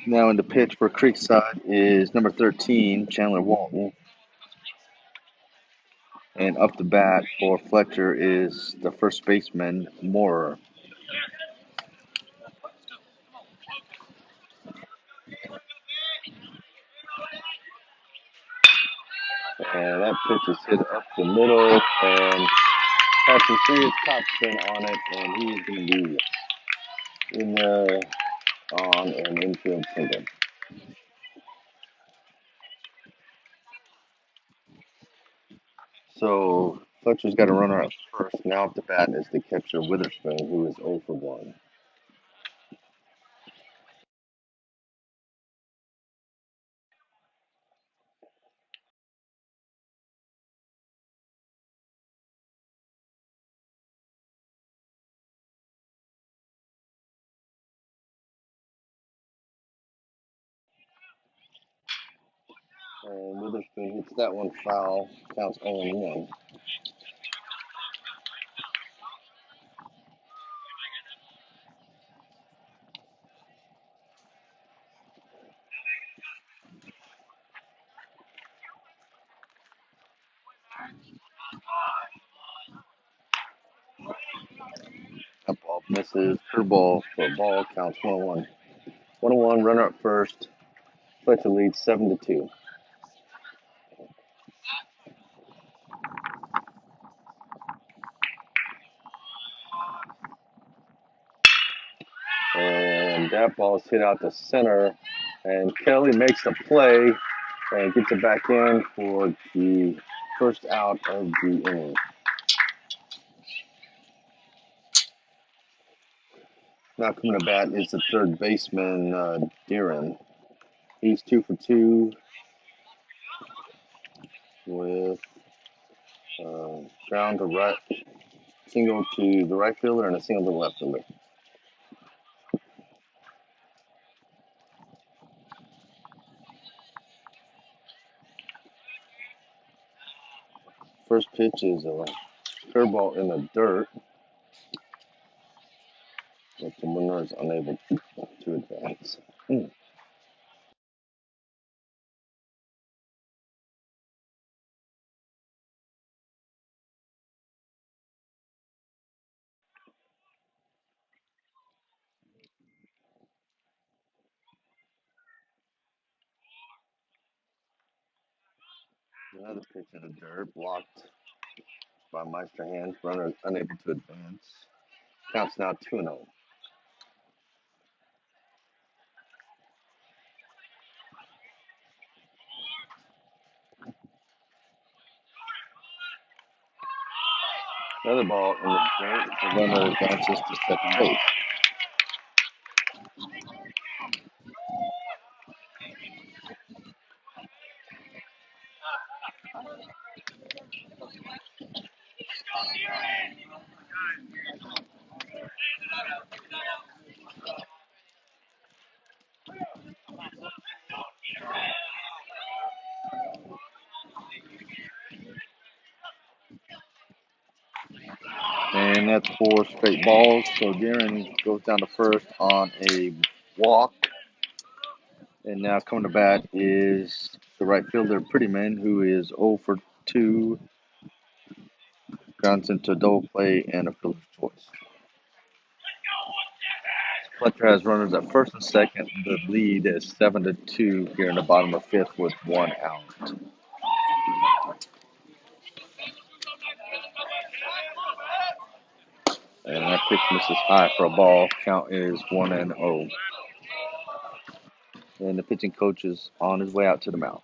Now in the pitch for Creekside is number 13, Chandler Walton. And up the bat for Fletcher is the first baseman, Moorer. And that pitch is hit up the middle and has some serious top spin on it, and he is going to be in the on an infield single. So Fletcher's got a runner at first. Now up the bat is the catcher, Witherspoon, who is 0 for 1. And Witherspoon hits that one foul. Counts 0-1. That ball misses. Curveball. For a ball, counts 1-1. 1-1, runner up first. Fletcher leads 7-2. And that ball is hit out to center. And Kelly makes the play and gets it back in for the first out of the inning. Now coming to bat is the third baseman, Deeren. He's 2 for 2 with ground to right, single to the right fielder and a single to the left fielder. First pitch is a curveball in the dirt, but the runner is unable to advance. Another pitch in the dirt, blocked by Meister hands. Runner unable to advance. Counts now 2-0. Another ball in the dirt. The runner advances to second base. And that's 4 straight balls. So Deeren goes down to first on a walk. And now coming to bat is the right fielder, Prettyman, who is 0 for 2. Grounds into double play and a fielder's choice. Fletcher has runners at first and second. The lead is 7-2 here in the bottom of fifth with 1 out. And that pitch misses high for a ball. Count is 1-0. And the pitching coach is on his way out to the mound.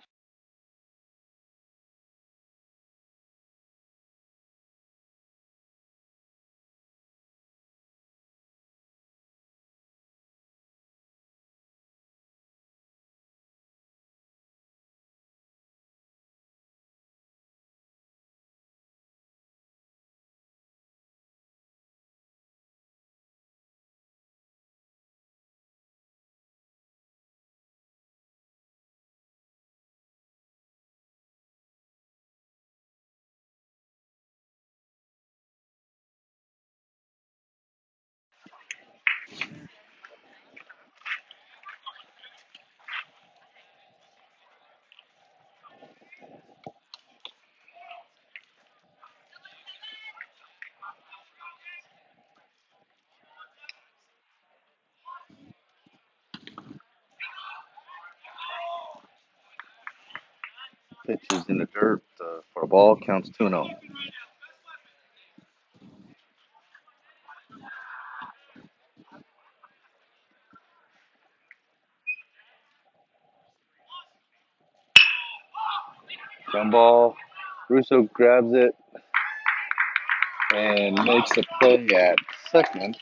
pitch is in the dirt for a ball. Counts 2-0. Ground ball. Russo grabs it and makes the play at second.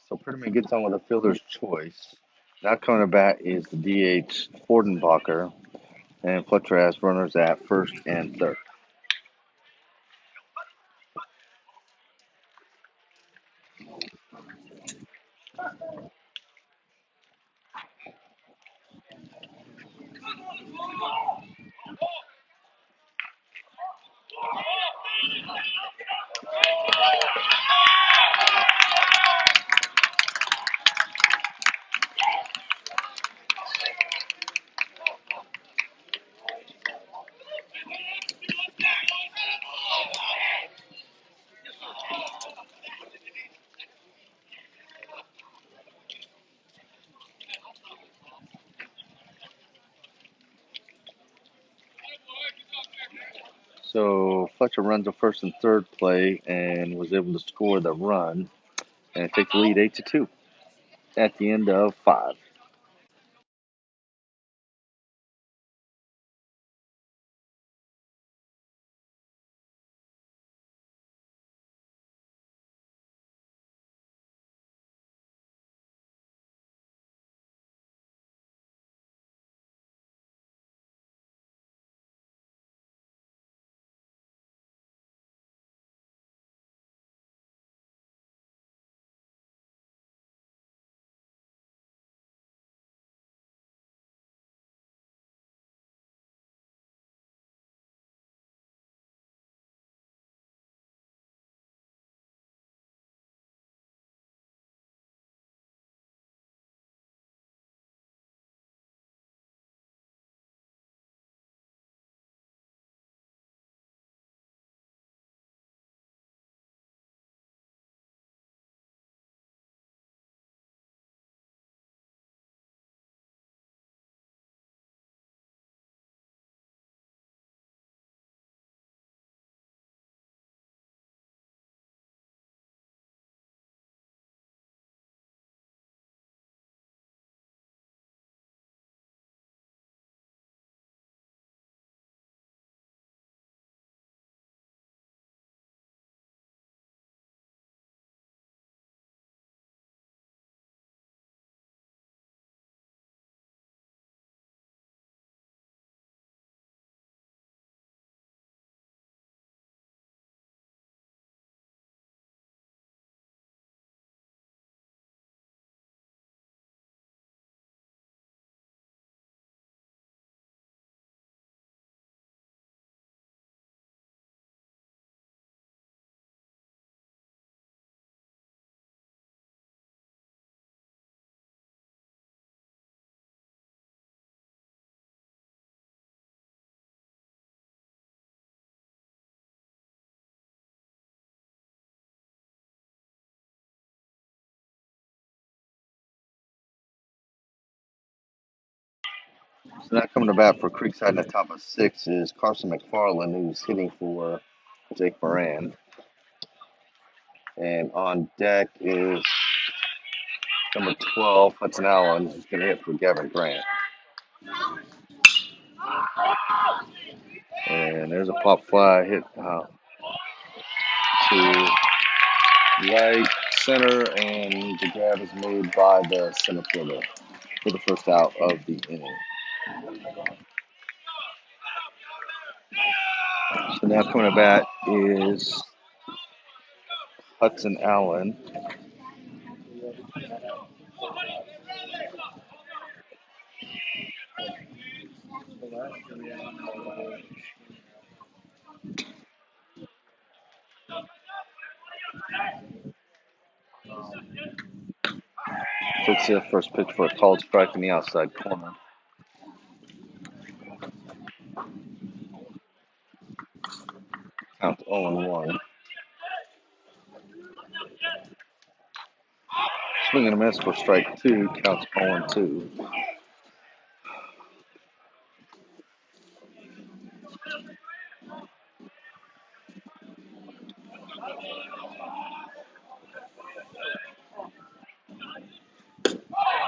So Prettyman gets on with a fielder's choice. Now coming to bat is the DH Fordenbacher, and Fletcher has runners at first and third. So Fletcher runs a first and third play and was able to score the run and take the lead 8-2 at the end of 5. So now coming to bat for Creekside in the top of 6 is Carson McFarland, who's hitting for Jake Moran. And on deck is number 12, Hudson Allen, who's going to hit for Gavin Grant. And there's a pop fly hit to right center, and the grab is made by the center fielder for the first out of the inning. So now coming to bat is Hudson Allen. Takes the first pitch for a called strike in the outside corner. Count 0-1. Swing and a miss for strike two. Counts 0-2.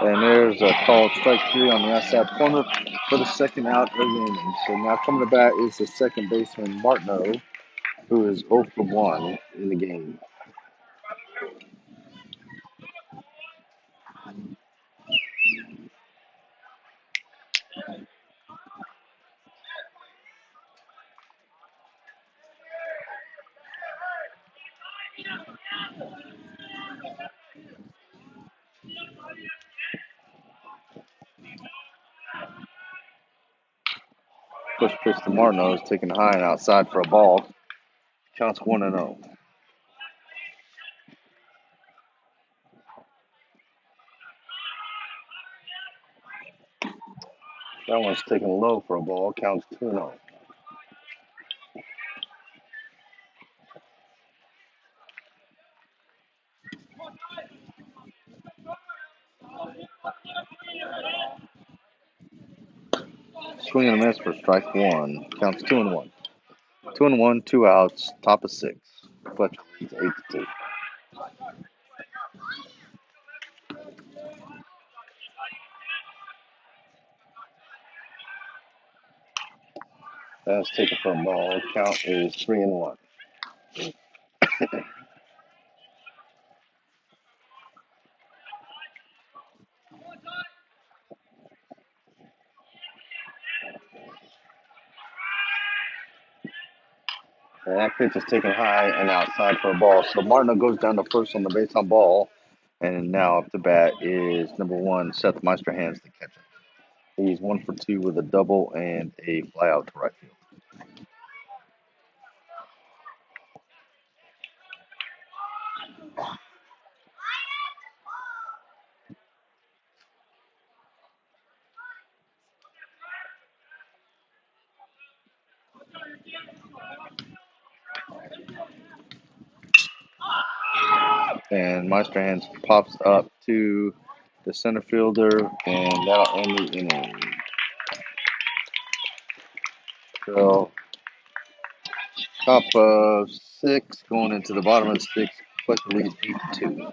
And there's a called strike three on the outside corner for the second out of the inning. So now coming to bat is the second baseman Martineau, who is 0 for 1 in the game. First pitch to Martineau is taken high and outside for a ball. Counts 1-0. That one's taken low for a ball. Counts 2-0. Swing and a miss for strike one. Counts 2-1. 2-1, 2 outs, top of 6. Fletcher leads 8-2. That's taken for a ball. Count is 3-1. And that pitch is taken high and outside for a ball. So Martineau goes down to first on the base on ball. And now up to bat is number one, Seth Meisterhands, the catcher. He's 1 for 2 with a double and a fly out to right field. And Meisterhands pops up to the center fielder, and that'll end the inning. So top of 6 going into the bottom of the 6. Fletcher leads 8-2.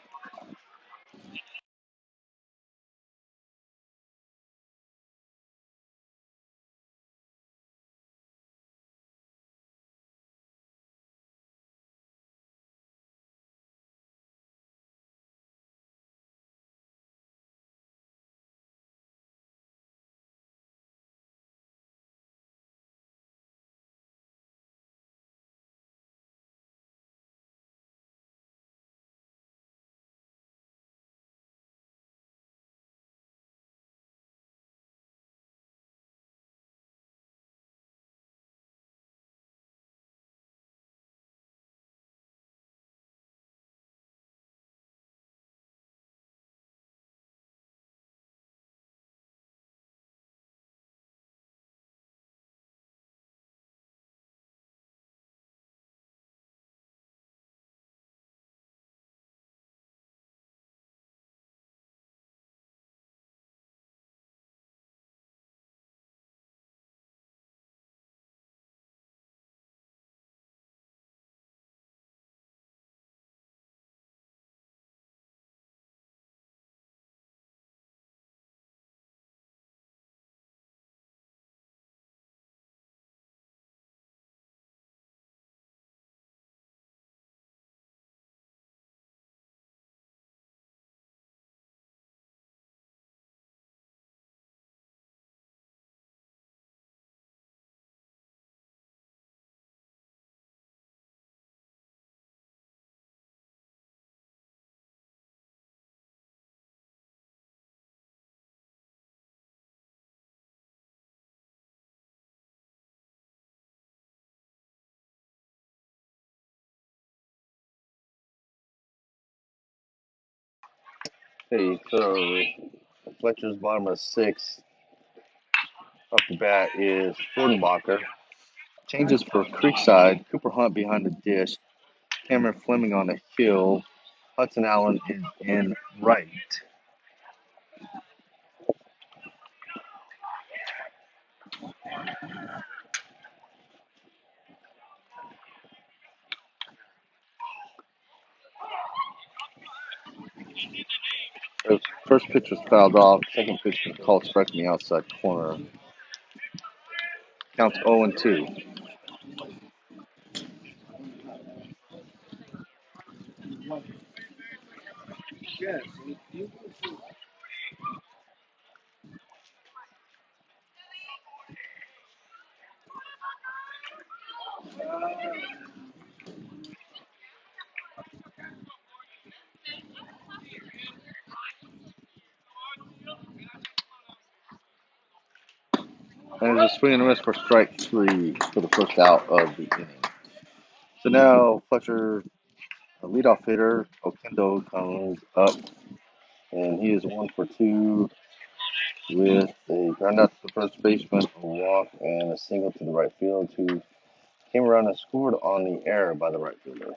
Hey, so Fletcher's bottom of 6. Up to bat is Fordenbacher. Changes for Creekside. Cooper Hunt behind the dish. Cameron Fleming on the hill. Hudson Allen is in right. The first pitch was fouled off. Second pitch was called strike in the outside corner. Counts 0-2. And there's a swing and a miss for strike 3 for the first out of the inning. So now Fletcher, a leadoff hitter, Okendo comes up, and he is 1 for 2 with a ground out to the first baseman, a walk, and a single to the right field, who came around and scored on the error by the right fielder.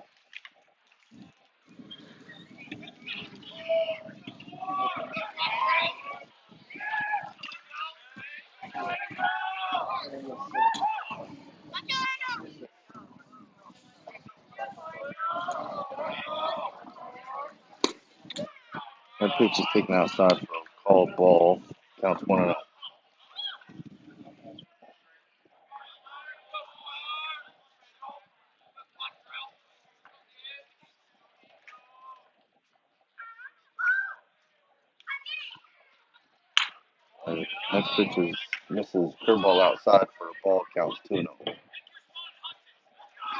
That pitch is taken outside for a called ball. Counts 1-0. Next pitch is misses curveball outside for a ball. Counts 2-0.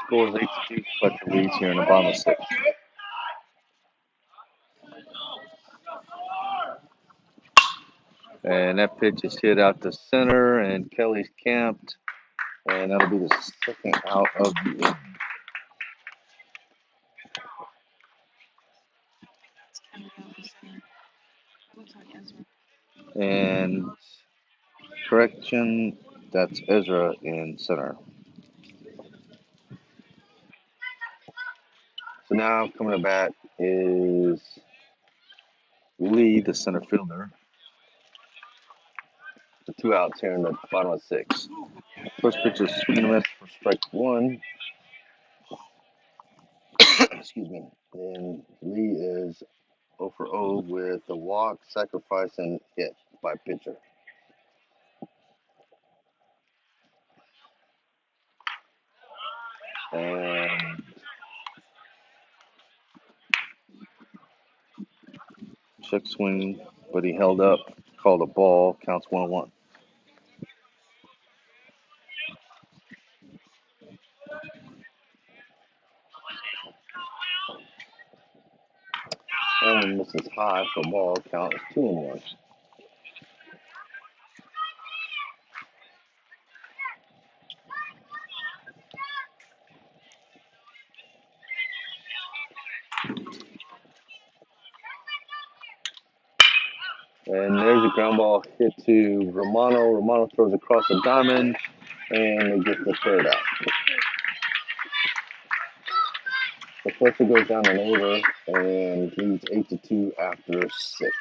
Scores 8-2. Fletcher leads here in the bottom of 6th. And that pitch is hit out to center, and Kelly's camped, and that'll be the second out of the inning. And correction, that's Ezra in center. So now coming to bat is Lee, the center fielder. The 2 outs here in the bottom of 6. First pitch is swing and a miss for strike 1. Excuse me. And Lee is 0 for 0 with a walk, sacrifice, and hit by pitcher. And check swing, but he held up, called a ball, counts 1-1. And misses high for ball, counts 2-1. And there's a ground ball hit to Romano. Romano throws across the diamond, and they get the third out. The Fletcher goes down an order and leads 8-2 after 6.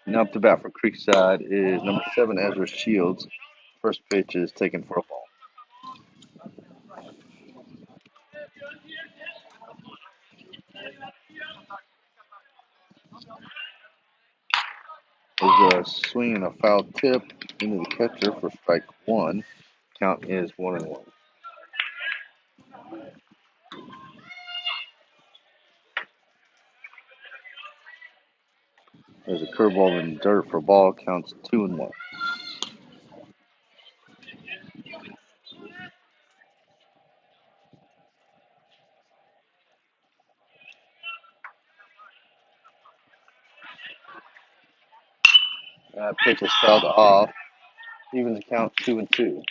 Now up to bat for Creekside is number 7, Ezra Shields. First pitch is taken for a ball. There's a swing and a foul tip into the catcher for strike 1. Count is 1-1. There's a curveball in the dirt for ball. Counts 2-1. That pitch is fouled off. Evens the count 2-2.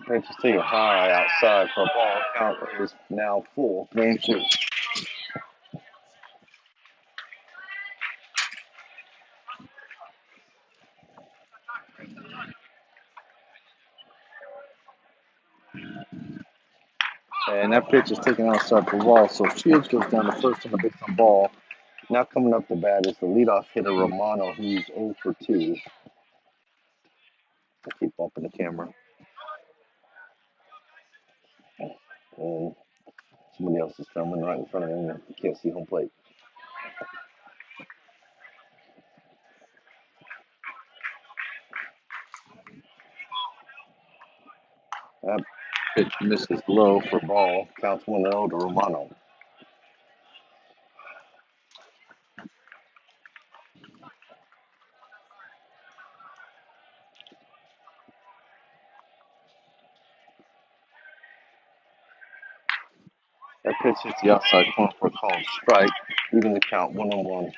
Pitch is taken high outside for a ball. Count is now full. Game 2. And that pitch is taken outside for a ball. So Shields goes down to first on the base on ball. Now coming up the bat is the leadoff hitter Romano, who's 0 for 2. I keep bumping the camera. And somebody else is coming right in front of him and you can't see home plate. That pitch misses low for ball. Counts 1-0 to Romano. That pitch hits the outside corner for a called strike. Even the count 1-1.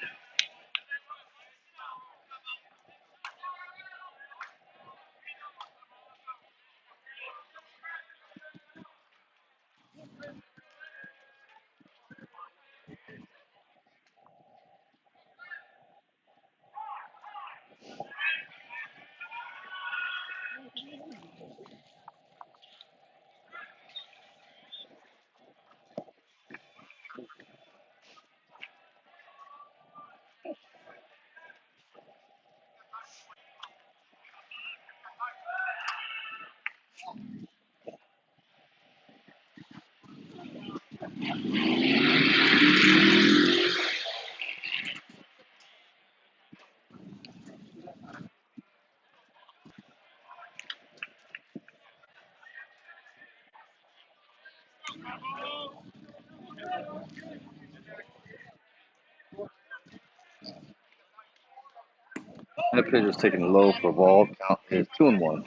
That pitch is taken low for ball. Count is 2-1.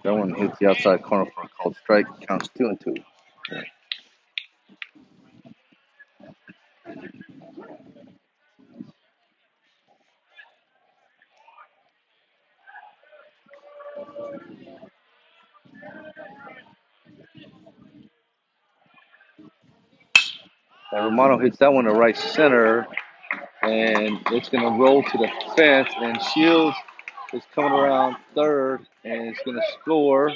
That one hits the outside corner for a called strike. Counts 2-2. And Romano hits that one to right center, and it's going to roll to the fence. And Shields is coming around third, and it's going to score.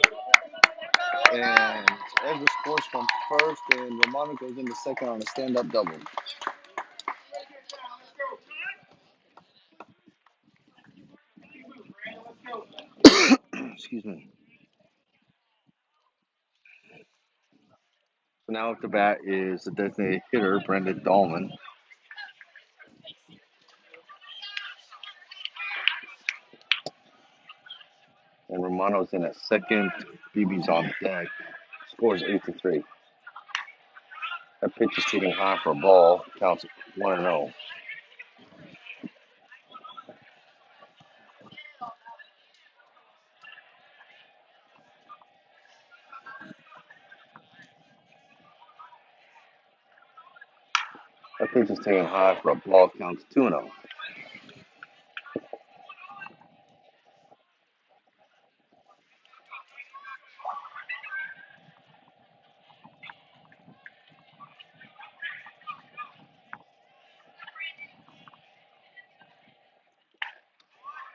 And Edgar scores from first, and Romano goes into second on a stand-up double. Excuse me. So now at the bat is the designated hitter, Brendan Dahlman. And Romano's in at second. BB's on deck. Scores 8-3. That pitch is taken high for a ball. Counts 1-0. That pitch is taken high for a ball. Counts 2-0.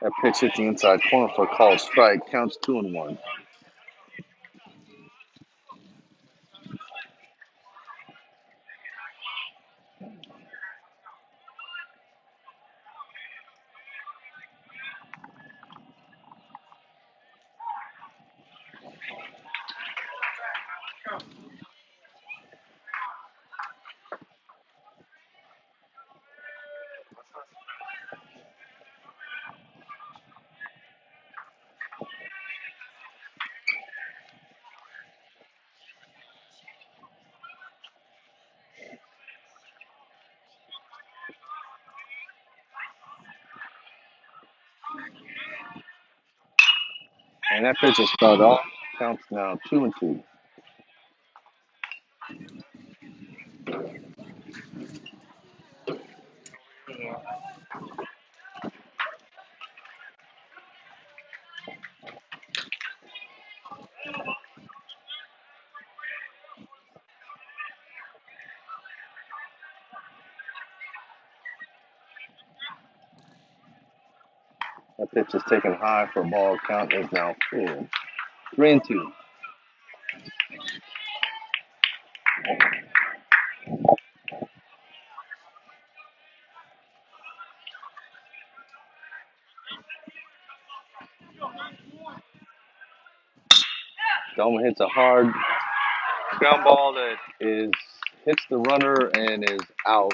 That pitch hit the inside corner for a called strike. Counts 2-1. And that pitch is fouled off. Counts now 2-2. That pitch is taken high for a ball. Count is now full. 3-2. Doma hits a hard ground ball that is hits the runner and is out.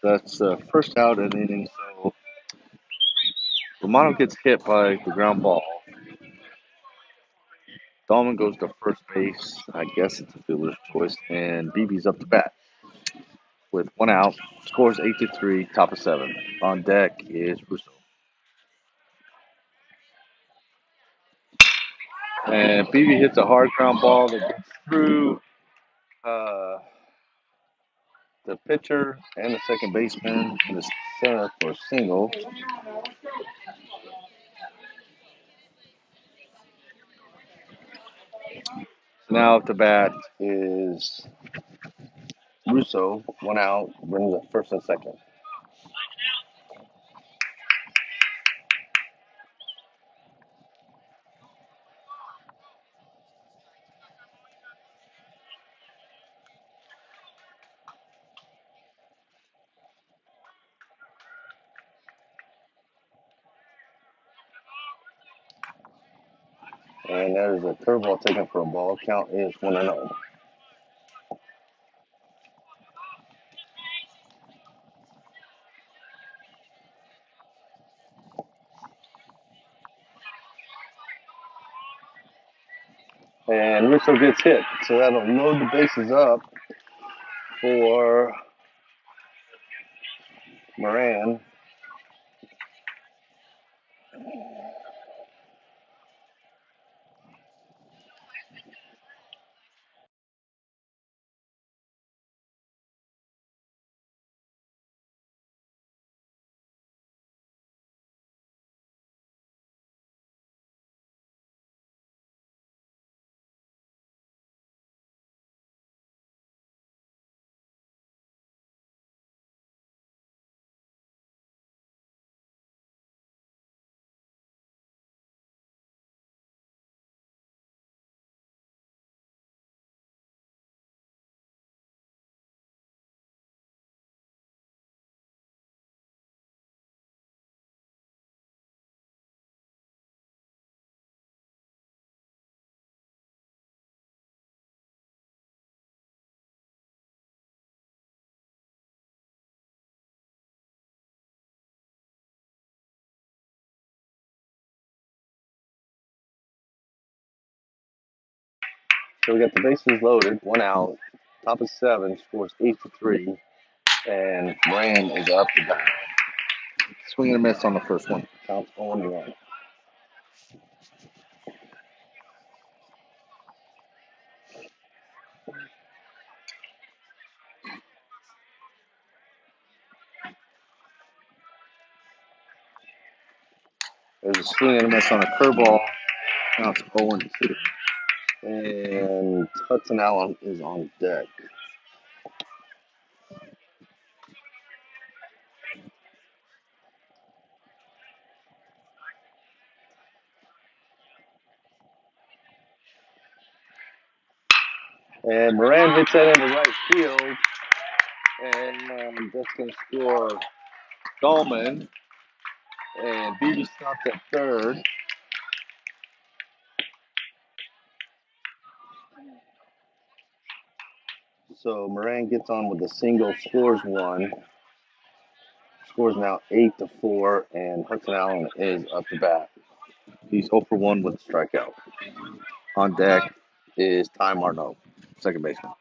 That's first out in the inning. So Romano gets hit by the ground ball. Dahlman goes to first base. I guess it's a fielder's choice. And BB's up to bat with one out. Scores 8-3, top of 7. On deck is Russo. And BB hits a hard ground ball that gets through the pitcher and the second baseman in the center for a single. So now up to bat is Russo, one out, brings up first and second. And there's a curveball taken for a ball. Count is 1-0. And Russo gets hit, so that'll load the bases up for Moran. So we got the bases loaded, one out, top of seven, scores 8-3, and Moran is up to bat. Swing and a miss on the first one. Counts 0-1. There's a swing and a miss on a curveball. Counts 0-2. And Hudson Allen is on deck. And Moran hits that into right field. And that's going to score Gallman. And Beebe stops at third. So Moran gets on with a single, scores one. Scores now 8-4, and Hudson Allen is up to bat. He's 0 for 1 with a strikeout. On deck is Ty Marno, second baseman.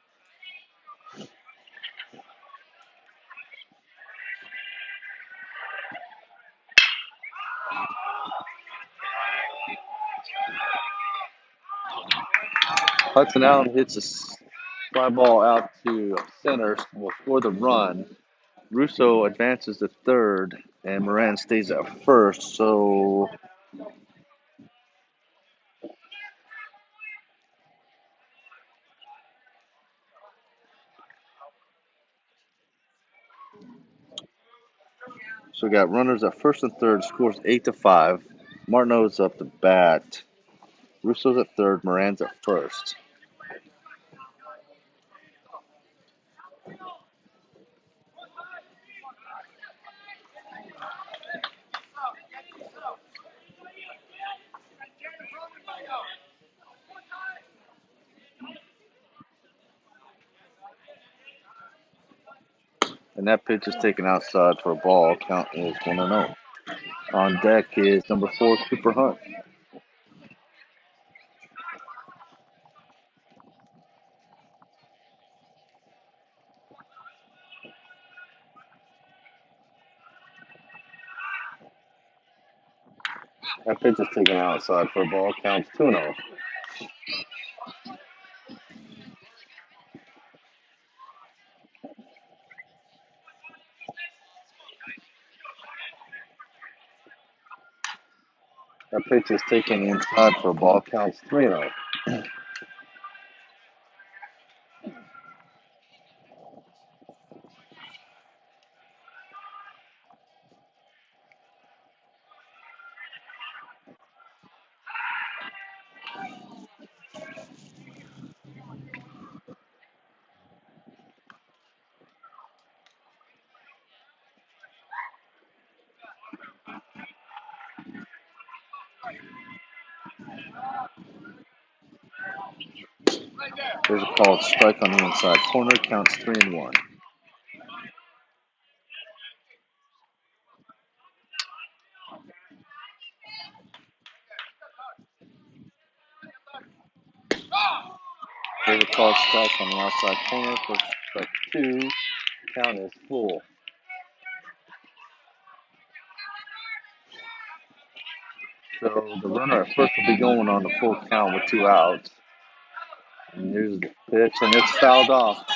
Hudson Allen hits a fly ball out to center, will score the run. Russo advances to third, and Moran stays at first. So we got runners at first and third. Scores 8-5. Martineau's up to bat. Russo's at third. Moran's at first. And that pitch is taken outside for a ball. Count is 1-0. On deck is number 4, Cooper Hunt. That pitch is taken outside for a ball. Counts 2-0. That pitch is taken inside for a ball. Counts 3-0. There's a called strike on the inside corner. Counts 3-1. There's a called strike on the outside corner for strike 2. Count is full. So the runner at first will be going on the full count with 2 outs. And here's the pitch, and it's fouled off.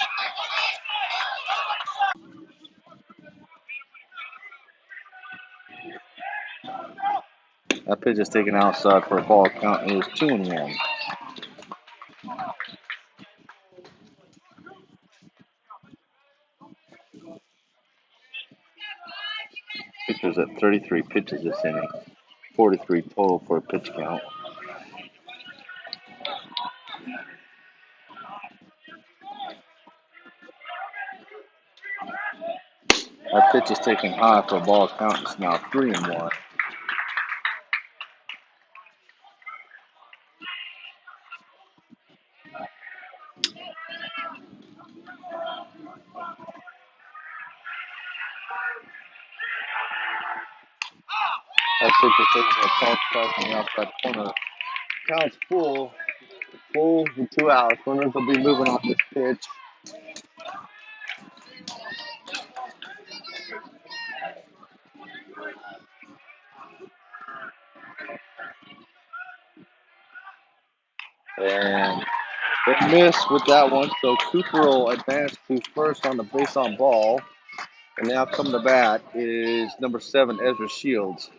That pitch is taken outside for a ball. Count is 2-1. Pitcher's at 33 pitches this inning. 43 total for a pitch count. That pitch is taken high for a ball. Count is now 3-1. That pitch is taken for a called strike on the outside corner. Counts full. Full with 2 outs. Runners will be moving on this pitch. And they missed with that one, so Cooper will advance to first on the base on ball. And now coming to bat is number 7, Ezra Shields.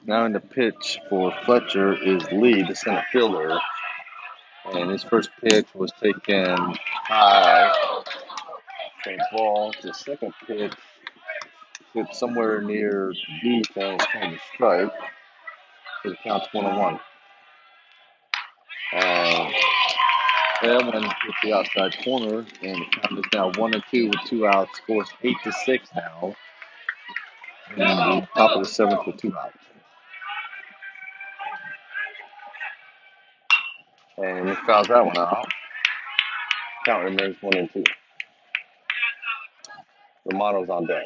Now in the pitch for Fletcher is Lee, the center fielder. And his first pitch was taken high for a ball. The second pitch hit somewhere near deep and was trying to strike. So it counts 1-1. That one hit the outside corner, and the count is now 1-2 with 2 outs. Scores 8-6 now. In the top of the seventh with 2 outs. And he fouls that one out. Count remains 1-2. Romano's on deck.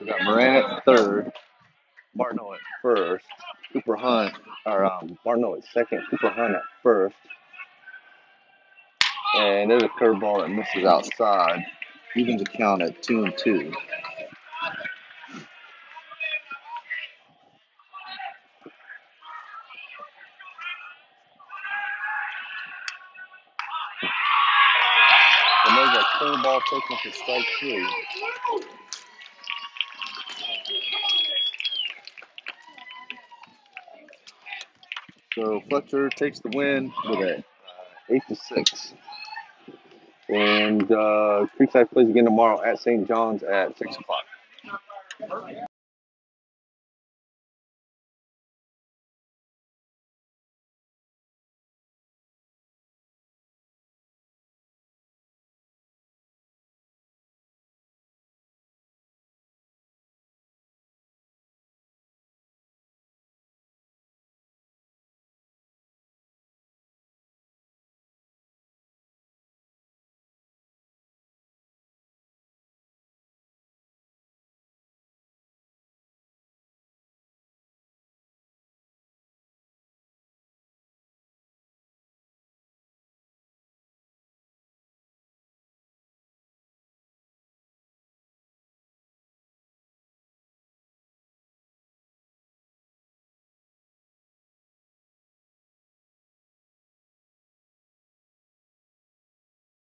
We got Moran at third, Martineau at first, Cooper Hunt, or Martineau at second, Cooper Hunt at first. And there's a curveball that misses outside. Evens the count at 2-2. And there's a curveball taken for strike 3. So Fletcher takes the win with a 8-6. And Creekside plays again tomorrow at St. John's at 6 o'clock.